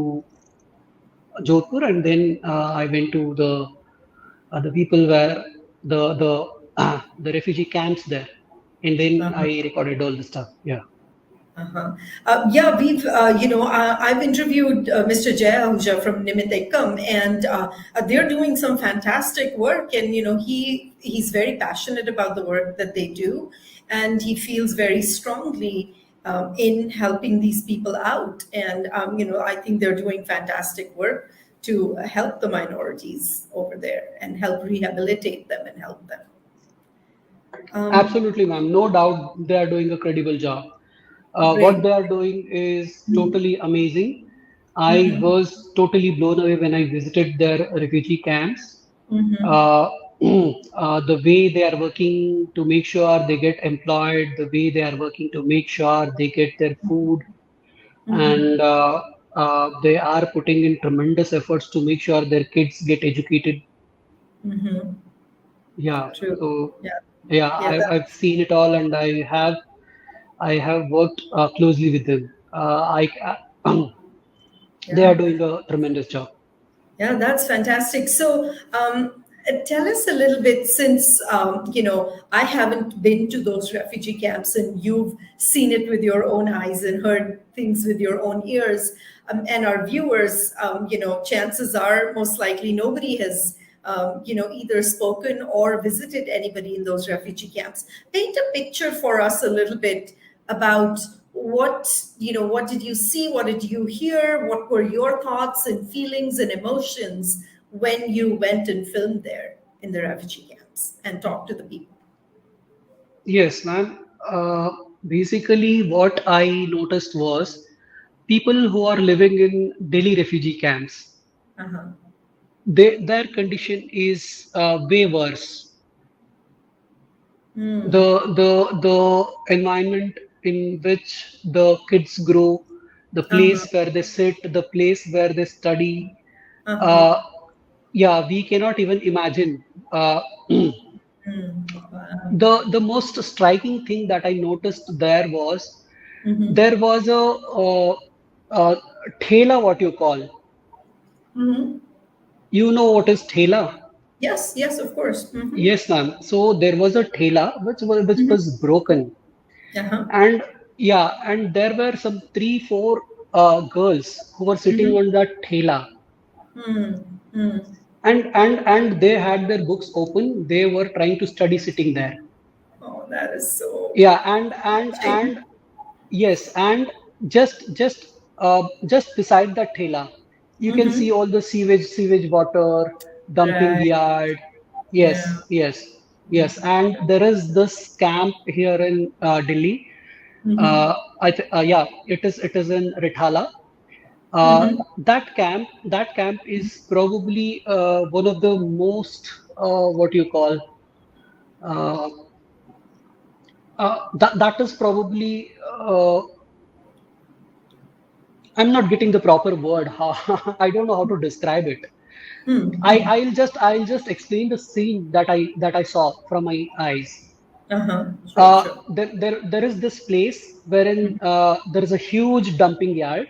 Jodhpur, and then I went to the people where the the refugee camps there, and then Uh-huh. I recorded all the stuff. Yeah. Uh-huh. Yeah, I've interviewed Mr. Jay Ahuja from Nimitekam, and they're doing some fantastic work. And, he's very passionate about the work that they do, and he feels very strongly in helping these people out. And, I think they're doing fantastic work to help the minorities over there and help rehabilitate them and help them. Um, Absolutely, ma'am. No doubt they are doing a credible job. What Great. they are doing is totally amazing. I Mm-hmm. was totally blown away when I visited their refugee camps. Mm-hmm. Uh, the way they are working to make sure they get employed, the way they are working to make sure they get their food, Mm-hmm. and they are putting in tremendous efforts to make sure their kids get educated. Mm-hmm. Yeah, True. so Yeah. yeah, Yeah. I've seen it all, and I have worked closely with them. They are Yeah. doing a tremendous job. Yeah, that's fantastic. So, tell us a little bit since, I haven't been to those refugee camps and you've seen it with your own eyes and heard things with your own ears. And our viewers, chances are most likely nobody has, either spoken or visited anybody in those refugee camps. Paint a picture for us a little bit about what did you see, what did you hear, what were your thoughts and feelings and emotions when you went and filmed there in the refugee camps and talked to the people. Yes, ma'am. Basically, what I noticed was people who are living in Delhi refugee camps, Uh-huh. their condition is way worse. Mm. The environment in which the kids grow, the Uh-huh. place where they sit, the place where they study, Uh-huh. uh, yeah, we cannot even imagine. Mm. Wow. The most striking thing that I noticed there was Mm-hmm. there was a thela, what you call. Mm-hmm. You know what is thela? Yes, yes, of course. Mm-hmm. Yes, ma'am. So there was a thela which was broken, Uh-huh. and yeah, and there were some 3 4 girls who were sitting Mm-hmm. on that thela, Mm. Mm. and they had their books open. They were trying to study sitting there. Oh, that is so Yeah, and touching. yes, and just beside the thela, you can Mm-hmm. see all the sewage water, dumping Right. yard. Yeah. Yes, yes, yes. And there is this camp here in Delhi. Mm-hmm. Uh, yeah, it is in Rithala. Mm-hmm. That camp is probably one of the most what you call uh, that is probably I'm not getting the proper word. I don't know how to describe it. Mm-hmm. I'll just explain the scene that I saw from my eyes. Uh-huh. Sure, sure. There is this place wherein there is a huge dumping yard.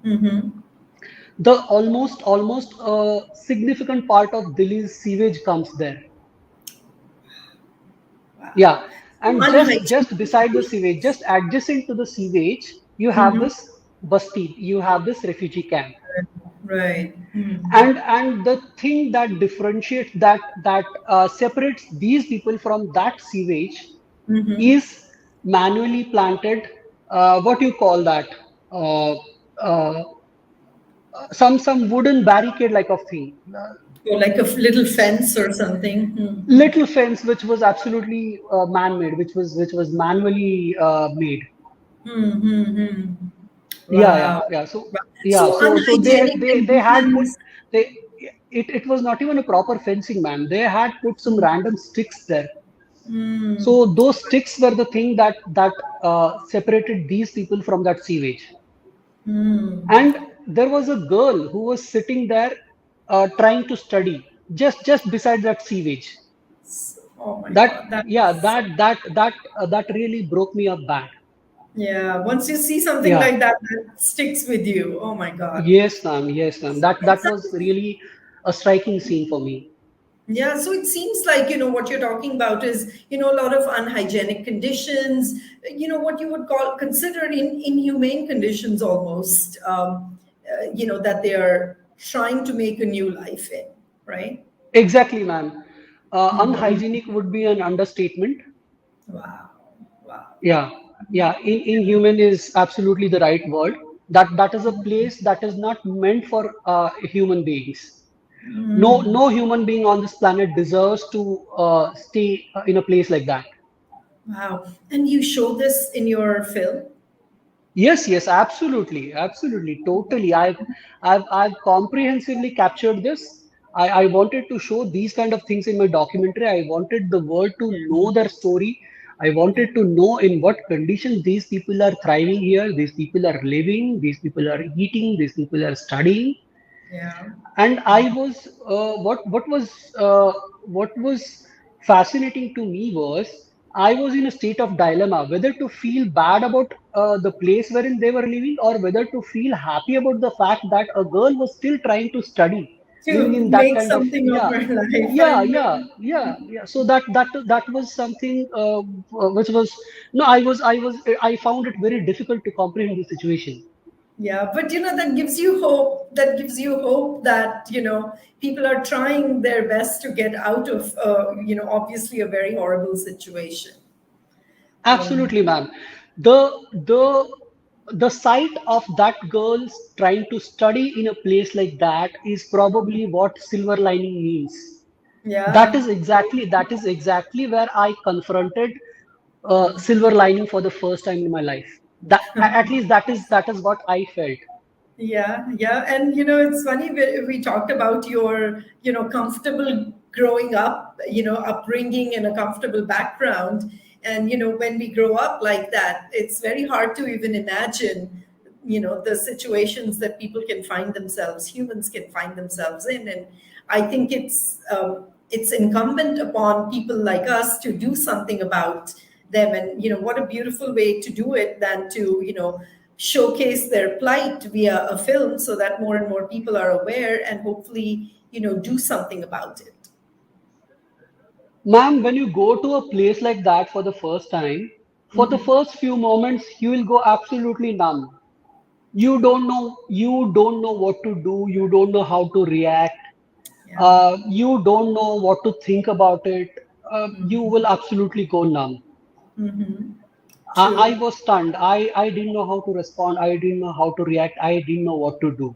Mm-hmm. The almost a significant part of Delhi's sewage comes there. Wow. Yeah, and just beside the Unhygienic. sewage, just adjacent to the sewage, you have Mm-hmm. this basti, you have this refugee camp. Right. Mm. And the thing that differentiates that separates these people from that sewage Mm-hmm. is manually planted, what you call that, uh, uh, some wooden barricade like of thing, Or like a little fence or something. Mm-hmm. little fence which was absolutely man-made, which was manually made. Mm-hmm. Yeah, yeah, Wow. yeah. So Wow. yeah, So so unhygienic they had put conditions. they it was not even a proper fencing, man. They had put some random sticks there. Mm. So those sticks were the thing that separated these people from that sewage. Mm. And there was a girl who was sitting there trying to study. just beside that sewage. Oh my That God, that yeah, is, that really broke me up bad. yeah. Once you see something Yeah. like that, that sticks with you. Oh my God. Yes, ma'am. Yes, ma'am. That It's was really a striking scene for me. Yeah, so it seems like, what you're talking about is, a lot of unhygienic conditions, what you would call consider inhumane conditions almost, that they are trying to make a new life in, right? Exactly, ma'am. Unhygienic would be an understatement. Wow. Wow. Yeah, yeah. Inhuman is absolutely the right word. That is a place that is not meant for human beings. No human being on this planet deserves to stay in a place like that. Wow. And you show this in your film? Yes, yes, absolutely, absolutely, totally. I've comprehensively captured this. I wanted to show these kind of things in my documentary. I wanted the world to know their story. I Yeah. wanted to know in what conditions these people are thriving here, these people are living, these people are eating, these people are studying. Yeah. And I was what was fascinating to me was I was in a state of dilemma whether to feel bad about the place wherein they were living or whether to feel happy about the fact that a girl was still trying to study living To in that make kind of something of yeah her life. I yeah know. yeah yeah yeah so that was something which was no I found it very difficult to comprehend the situation. Yeah, but that gives you hope. That gives you hope that people are trying their best to get out of obviously a very horrible situation. Um, Absolutely, ma'am. The sight of that girl trying to study in a place like that is probably what silver lining means. yeah, That is exactly where I confronted silver lining for the first time in my life. At least that is what I felt. yeah, yeah. And it's funny we talked about your comfortable growing up, upbringing and a comfortable background. And when we grow up like that, it's very hard to even imagine the situations that people can find themselves, humans can find themselves in. And I think it's incumbent upon people like us to do something about them. And what a beautiful way to do it than to showcase their plight via a film, so that more and more people are aware and hopefully do something about it. Ma'am, when you go to a place like that for the first time, for the first few moments, you will go absolutely numb. You don't know what to do, you don't know how to react, Yeah. you don't know what to think about it, you will absolutely go numb. I True. was stunned. I didn't know how to respond, I didn't know how to react, I didn't know what to do.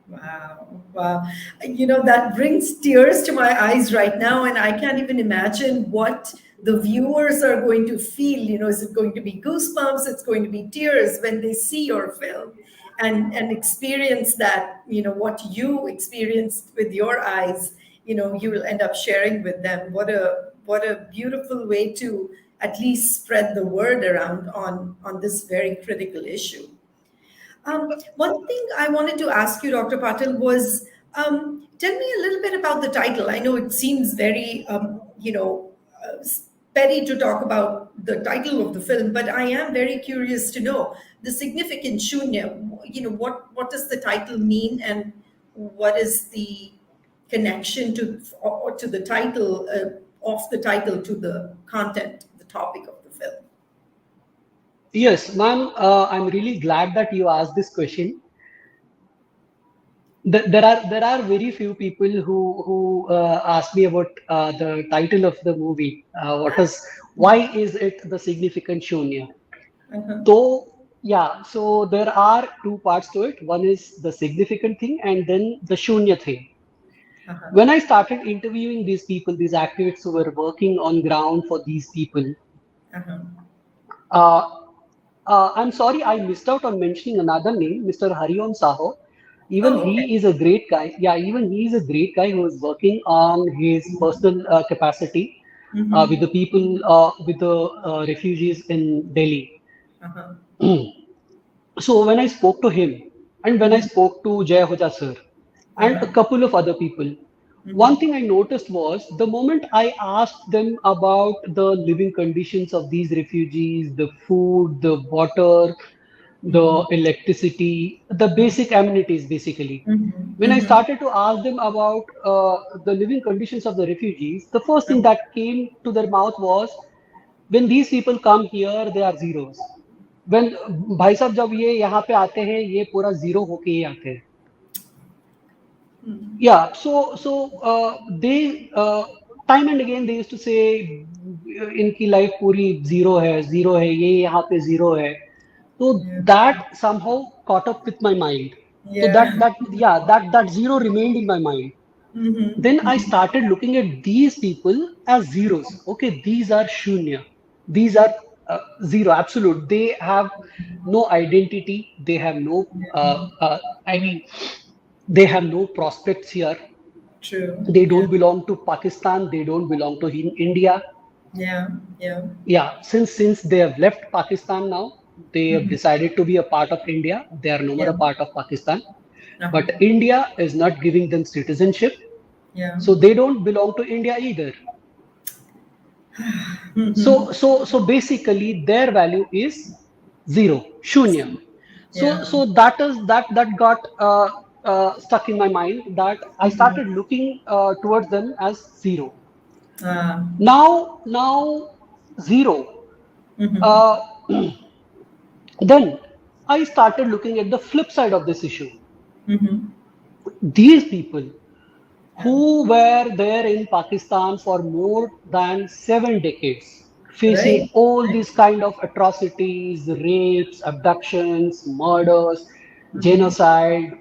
Wow, wow. That brings tears to my eyes right now, and I can't even imagine what the viewers are going to feel. Is it going to be goosebumps? It's going to be tears when they see your film and experience that, what you experienced with your eyes, you will end up sharing with them. What a beautiful way to at least spread the word around on this very critical issue. One thing I wanted to ask you, Dr. Patil, was tell me a little bit about the title. I know it seems very, petty to talk about the title of the film, but I am very curious to know the significant shunya. What does the title mean, and what is the connection to the title of the title to the content, the topic of the film? Yes, ma'am, I'm really glad that you asked this question. There are very few people who ask me about the title of the movie. What is Why is it the significant shunya? Uh-huh. So yeah, so there are two parts to it. One is the significant thing, and then the shunya thing. Uh-huh. When I started interviewing these people, these activists who were working on ground for these people, Uh-huh. uh, I'm sorry I missed out on mentioning another name, Mr. Hariom Saho. Even Oh, okay. he is a great guy. Yeah, even he is a great guy who is working on his personal capacity with the people, with the refugees in Delhi. Uh-huh. So when I spoke to him, and when I spoke to Jay Hoja sir, and a couple of other people, One thing I noticed was the moment I asked them about the living conditions of these refugees, the food, the water, the electricity, the basic amenities, basically. When I started to ask them about the living conditions of the refugees, the first thing that came to their mouth was, when these people come here, they are zeros. When भाई साहब जब ये यहाँ पे आते हैं, ये पूरा जीरो होके ही आते हैं. Yeah, so they time and again they used to say इनकी लाइफ पूरी जीरो है ये यहाँ पे जीरो है. So that somehow caught up with my mind. So Yeah. that zero remained in my mind. Then I started looking at these people as zeros. Okay, these are shunya. These are zero, absolute. They have no identity. They have no, I mean, they have no prospects here. True. They Yeah. don't belong to Pakistan. They don't belong to India. Yeah. Yeah. Yeah, since they have left Pakistan now, they have decided to be a part of India. They are no more Yeah. a part of Pakistan. Uh-huh. But India is not giving them citizenship. Yeah. So they don't belong to India either. So basically their value is zero, shunya. Yeah. So that got stuck in my mind, that I started looking towards them as zero. Uh, Now zero. Uh, then I started looking at the flip side of this issue. These people who were there in Pakistan for more than 7 decades, facing right. all these kind of atrocities, rapes, abductions, murders, genocide,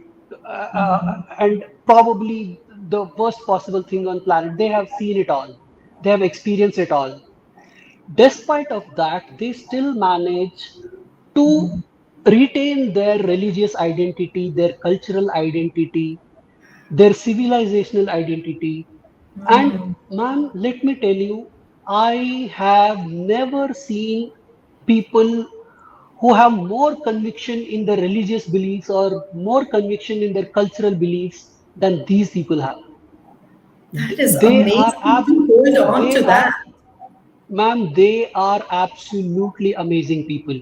and probably the worst possible thing on planet. They have seen it all. They have experienced it all. Despite of that, they still manage to retain their religious identity, their cultural identity, their civilizational identity. And ma'am, let me tell you, I have never seen people who have more conviction in their religious beliefs or more conviction in their cultural beliefs than these people have. That is They are amazing to hold on they to are, that. ma'am, they are absolutely amazing people.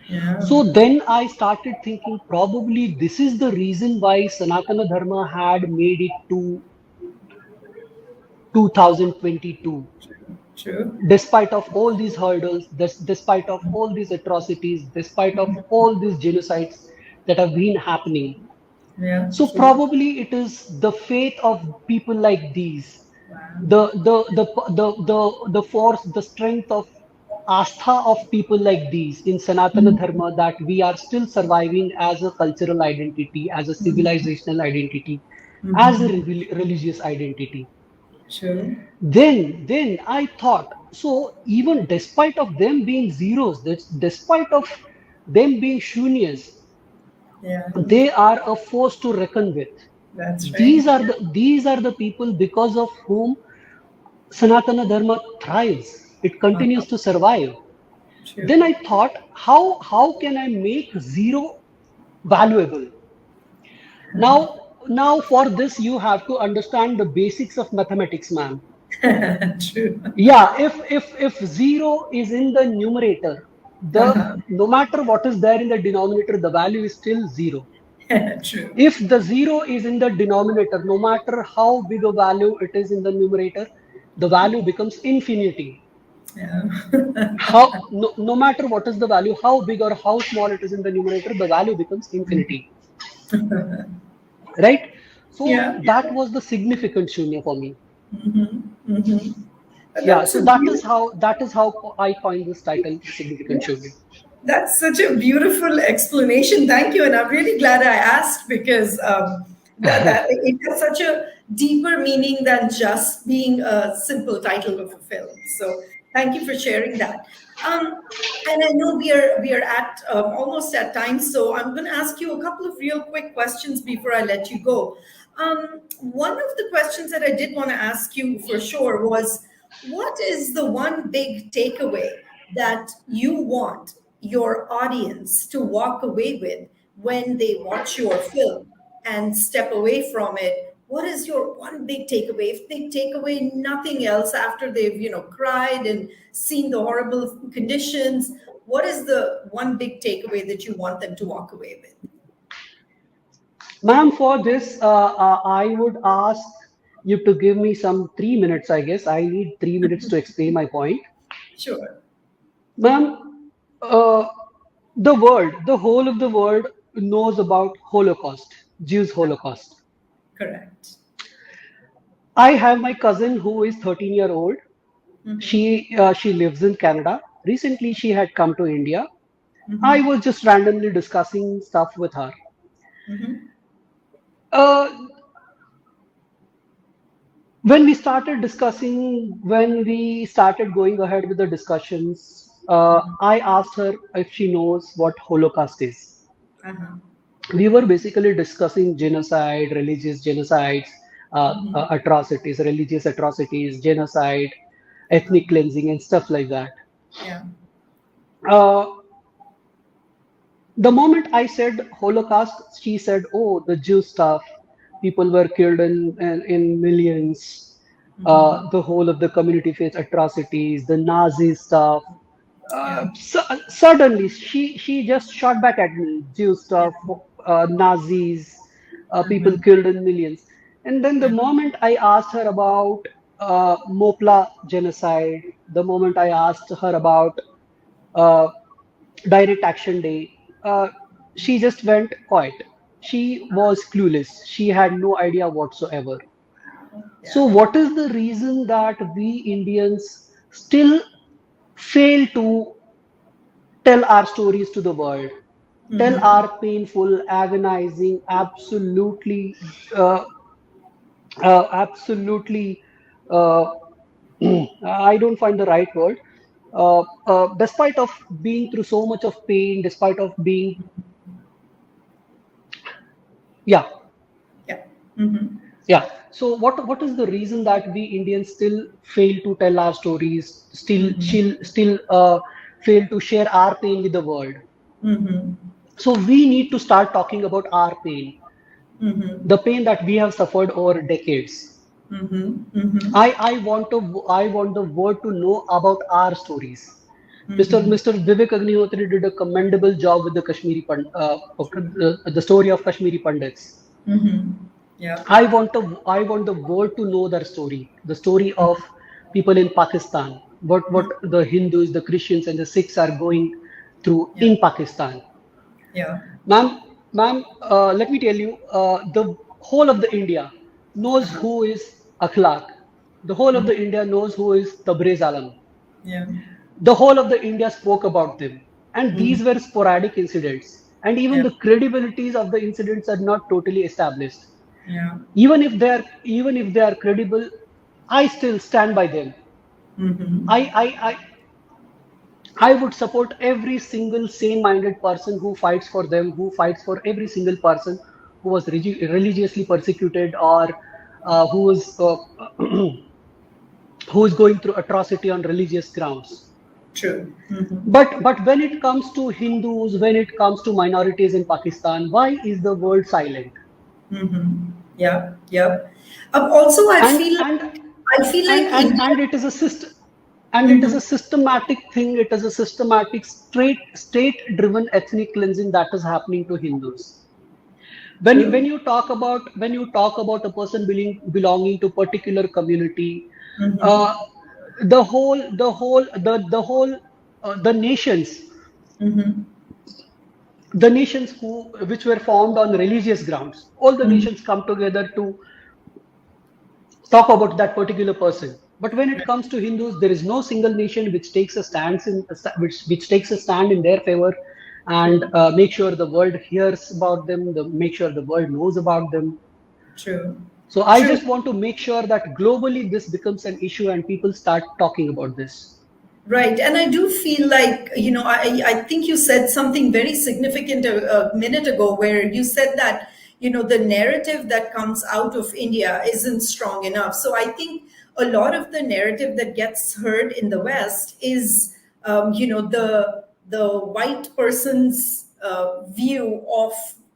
Yeah. So then I started thinking, probably this is the reason why Sanatana Dharma had made it to 2022, True. despite of all these hurdles, despite of all these atrocities, despite of all these genocides that have been happening. Yeah. So True. probably it is the faith of people like these, Wow. the force, the strength of astha of people like these in Sanatana Dharma, that we are still surviving as a cultural identity, as a civilizational identity, as a religious identity. True. Then I thought, so even despite of them being zeros, despite of them being shunyas, Yeah. they are a force to reckon with. That's right. These are the people because of whom Sanatana Dharma thrives. It continues to survive. True. Then I thought, how can I make zero valuable? Now for this you have to understand the basics of mathematics, man. True. Yeah, if zero is in the numerator, the no matter what is there in the denominator, the value is still zero. True. If the zero is in the denominator, no matter how big a value it is in the numerator, the value becomes infinity. Yeah. No matter what is the value, how big or how small it is in the numerator, the value becomes infinity. Right? So Yeah. that was the significant shunya for me. Yeah, That's so a that is how I coined this title, significant shunya. That's such a beautiful explanation. Thank you, and I'm really glad I asked because that it has such a deeper meaning than just being a simple title of a film. So thank you for sharing that. And I know we are at almost at time, so I'm going to ask you a couple of real quick questions before I let you go. One of the questions that I did want to ask you for sure was, what is the one big takeaway that you want your audience to walk away with when they watch your film and step away from it what is your one big takeaway? If they take away nothing else after they've, cried and seen the horrible conditions, what is the one big takeaway that you want them to walk away with? Ma'am, for this, I would ask you to give me some 3 minutes, I guess. I need 3 minutes to explain my point. Sure. Ma'am, uh, the whole of the world knows about Holocaust, Jews Holocaust. Correct. I have my cousin who is 13-year-old. She lives in Canada. Recently, she had come to India. I was just randomly discussing stuff with her. Uh, when we started going ahead with the discussions, I asked her if she knows what Holocaust is. We were basically discussing genocide, religious genocides, atrocities, religious atrocities, genocide, ethnic cleansing, and stuff like that. Yeah. Uh, the moment I said Holocaust, she said, "Oh, the Jew stuff. People were killed in millions. The whole of the community faced atrocities. The Nazi stuff." Yeah. Suddenly, she just shot back at me. Jew stuff, Nazis, people killed in millions. And then the moment I asked her about Mopla genocide, the moment I asked her about uh, Direct Action Day, she just went quiet. She was clueless. She had no idea whatsoever. So, Yeah. what is the reason that we Indians still fail to tell our stories to the world, tell our painful, agonizing, uh, absolutely, uh, I don't find the right word. Despite of being through so much of pain, despite of being, yeah, Yeah. yeah. So what is the reason that we Indians still fail to tell our stories, still fail to share our pain with the world? So we need to start talking about our pain, the pain that we have suffered over decades. I want the world to know about our stories. Mr. Vivek Agnihotri did a commendable job with the the story of Kashmiri Pandits. Yeah. I want the world to know their story, the story of people in Pakistan, what the Hindus, the Christians, and the Sikhs are going through Yeah. in Pakistan. Yeah. Ma'am, let me tell you, the whole of the India knows who is Akhlaq. The whole of the India knows who is Tabriz Alam. Yeah. The whole of the India spoke about them. And these were sporadic incidents. And even Yeah. the credibilities of the incidents are not totally established. Yeah. Even if they are credible, I still stand by them. I I would support every single sane-minded person who fights for them, who fights for every single person who was religiously persecuted or who is who is going through atrocity on religious grounds. True. But when it comes to Hindus, when it comes to minorities in Pakistan, why is the world silent? Yeah. Yeah. Also, And and I feel like India. and it is a system. And it is Mhm. a systematic thing. It is a systematic, state-driven ethnic cleansing that is happening to Hindus. When True. you talk about a person belonging to particular community, uh, the whole the nations, who which were formed on religious grounds, all the nations come together to talk about that particular person. But when it comes to Hindus, there is no single nation which takes a stance in which takes a stand in their favor and True. make sure the world hears about them, make sure the world knows about them. True. So I True. just want to make sure that globally this becomes an issue and people start talking about this. Right. And I do feel like, I think you said something very significant a minute ago where you said that, the narrative that comes out of India isn't strong enough. So I think a lot of the narrative that gets heard in the West is, the white person's view of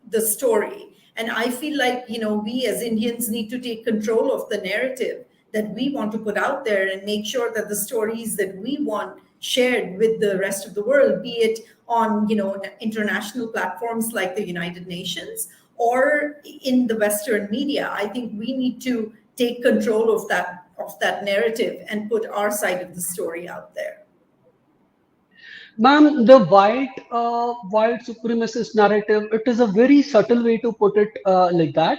the story. And I feel like, we as Indians need to take control of the narrative that we want to put out there and make sure that the stories that we want shared with the rest of the world, be it on, international platforms like the United Nations or in the Western media. I think we need to take control of that narrative and put our side of the story out there. Ma'am, the white supremacist narrative, it is a very subtle way to put it like that.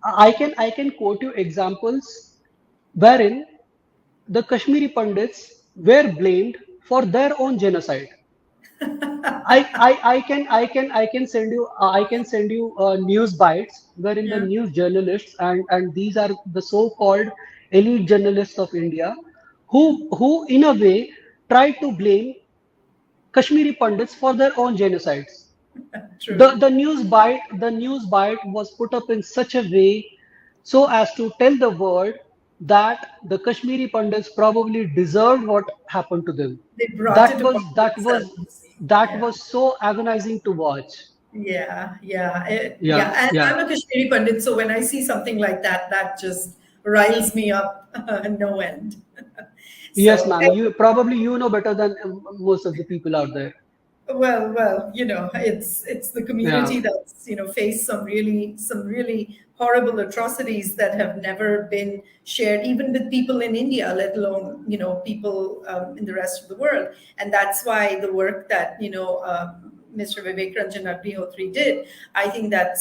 I can quote you examples wherein the Kashmiri Pandits were blamed for their own genocide. I can send you news bites wherein the Yeah. news journalists and these are the so-called elite journalists of India Yeah. who in a way tried to blame Kashmiri Pandits for their own genocides. The True. the news bite was put up in such a way so as to tell the world that the Kashmiri Pandits probably deserved what happened to them. They brought That it was upon that was themselves. that Yeah. was so agonizing to watch. Yeah, yeah, Yeah, yeah. And yeah. I'm a Kashmiri Pandit, so when I see something like that, that just riles me up no end. Yes, So, ma'am. You know better than most of the people out there. well, it's the Yeah. community that's faced some really horrible atrocities that have never been shared, even with people in India, let alone people in the rest of the world. And that's why the work that Mr. Vivek Ranjan Agnihotri did, I think that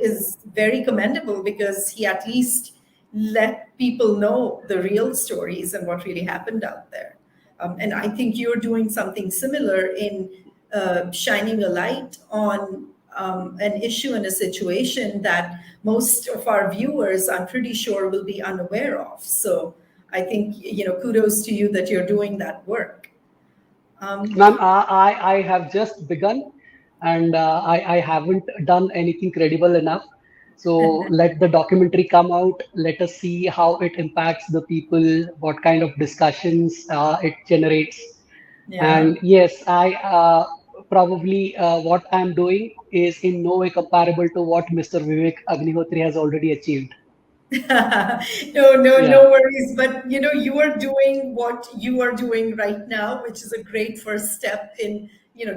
is very commendable because he at least let people know the real stories and what really happened out there. And I think you're doing something similar in shining a light on an issue and a situation that most of our viewers, I'm pretty sure, will be unaware of. So I think, kudos to you that you're doing that work. Um, Ma'am, I have just begun and I haven't done anything credible enough. So let the documentary come out. Let us see how it impacts the people, what kind of discussions it generates. yeah. And yes, I probably what I'm doing is in no way comparable to what Mr. Vivek Agnihotri has already achieved. No, no, Yeah. no worries. But you are doing what you are doing right now, which is a great first step in,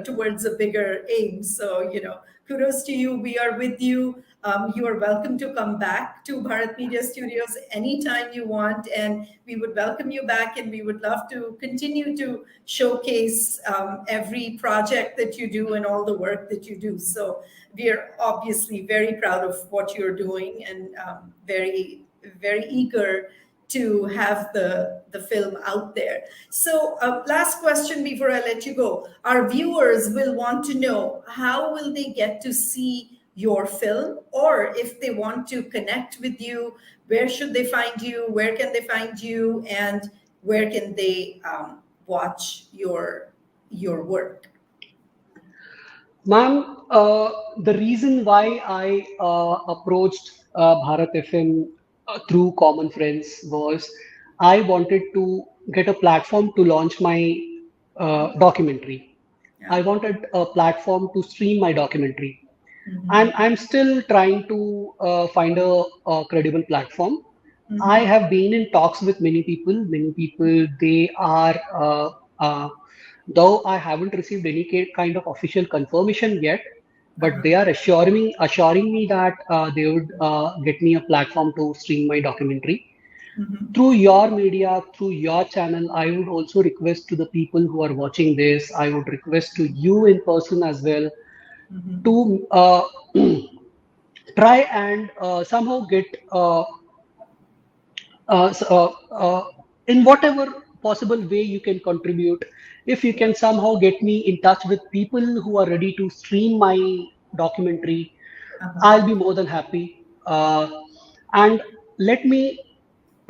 towards a bigger aim. So, kudos to you. We are with you. You are welcome to come back to Bharat Media Studios anytime you want, and we would welcome you back. And we would love to continue to showcase every project that you do and all the work that you do. So we are obviously very proud of what you're doing and very, very eager to have the film out there. So, last question before I let you go. Our viewers will want to know, how will they get to see your film, or if they want to connect with you, where should they find you? Where can they find you, and where can they watch your work? Ma'am, the reason why I approached Bharat FM through common friends was I wanted to get a platform to launch my documentary. I Yeah. wanted a platform to stream my documentary. And Hmm. I'm still trying to find a credible platform. I Hmm. have been in talks with many people. Many people, they are, though I haven't received any kind of official confirmation yet, but they are assuring me that they would get me a platform to stream my documentary. Through your media, through your channel, I would also request to the people who are watching this, I would request to you in person as well to try and somehow get uh, s- uh, uh, in whatever possible way you can contribute. If you can somehow get me in touch with people who are ready to stream my documentary, Uh-huh. I'll be more than happy. And let me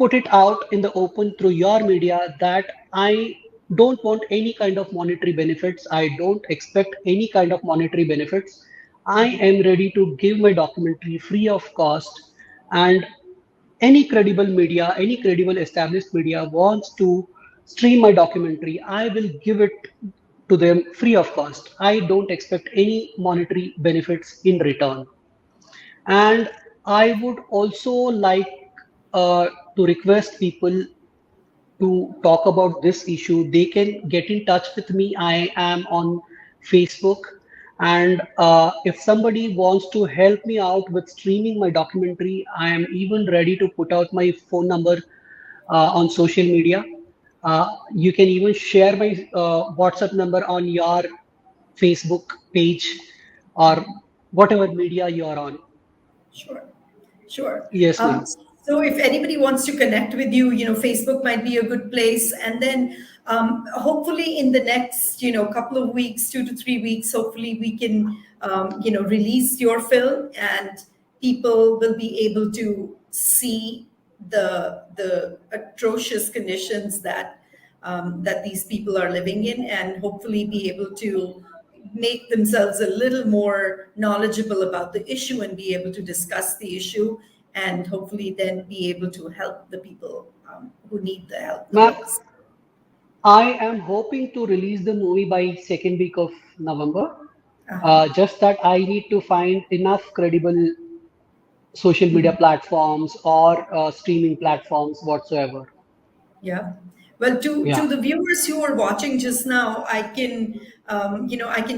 put it out in the open through your media that I don't want any kind of monetary benefits. I don't expect any kind of monetary benefits. I am ready to give my documentary free of cost. And any credible media, any credible established media wants to stream my documentary, I will give it to them free of cost. I don't expect any monetary benefits in return. And I would also like to request people to talk about this issue. They can get in touch with me. I am on Facebook. And if somebody wants to help me out with streaming my documentary, I am even ready to put out my phone number on social media. You can even share my WhatsApp number on your Facebook page or whatever media you are on. Sure, sure. Yes, Um, ma'am. so if anybody wants to connect with you, Facebook might be a good place. And then hopefully in the next, couple of weeks, 2 to 3 weeks, hopefully we can, release your film and people will be able to see the atrocious conditions that these people are living in, and hopefully be able to make themselves a little more knowledgeable about the issue and be able to discuss the issue, and hopefully then be able to help the people who need the help the Ma'am, most. I am hoping to release the movie by second week of November. Uh-huh. Just that I need to find enough credible social media platforms or streaming platforms whatsoever. Yeah. Well, to Yeah. the viewers who are watching just now, I can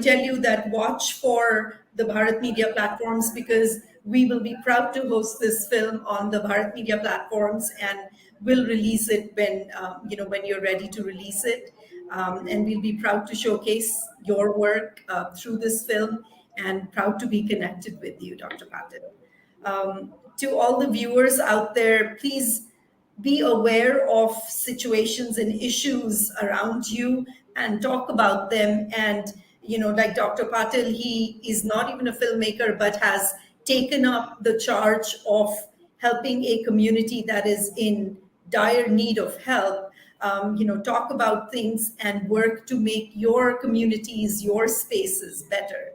tell you that watch for the Bharat Media platforms, because we will be proud to host this film on the Bharat Media platforms, and we'll release it when you're ready to release it. And we'll be proud to showcase your work through this film, and proud to be connected with you, Dr. Patil. To all the viewers out there, please be aware of situations and issues around you and talk about them. And like Dr. Patil, he is not even a filmmaker but has taken up the charge of helping a community that is in dire need of help. Talk about things and work to make your communities, your spaces better.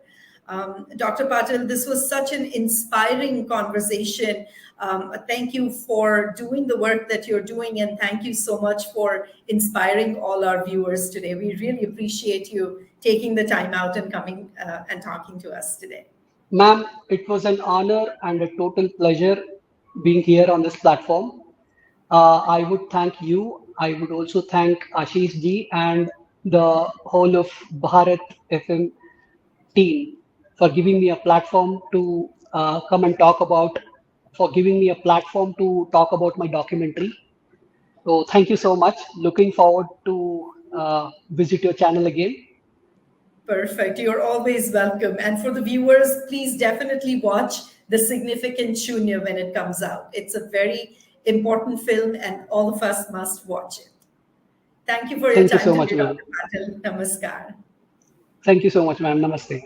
Dr. Patil, this was such an inspiring conversation. Thank you for doing the work that you're doing, and thank you so much for inspiring all our viewers today. We really appreciate you taking the time out and coming and talking to us today. Ma'am, it was an honor and a total pleasure being here on this platform. I would thank you. I would also thank Ashish ji and the whole of Bharat FM team for giving me a platform to come and talk about, for giving me a platform to talk about my documentary. So thank you so much. Looking forward to visit your channel again. Perfect. You're always welcome. And for the viewers, please definitely watch The Significant Shunya when it comes out. It's a very important film, and all of us must watch it. Thank you for your Thank you time so much, today, ma'am. Dr. Patil. Namaskar. Thank you so much, ma'am. Namaste.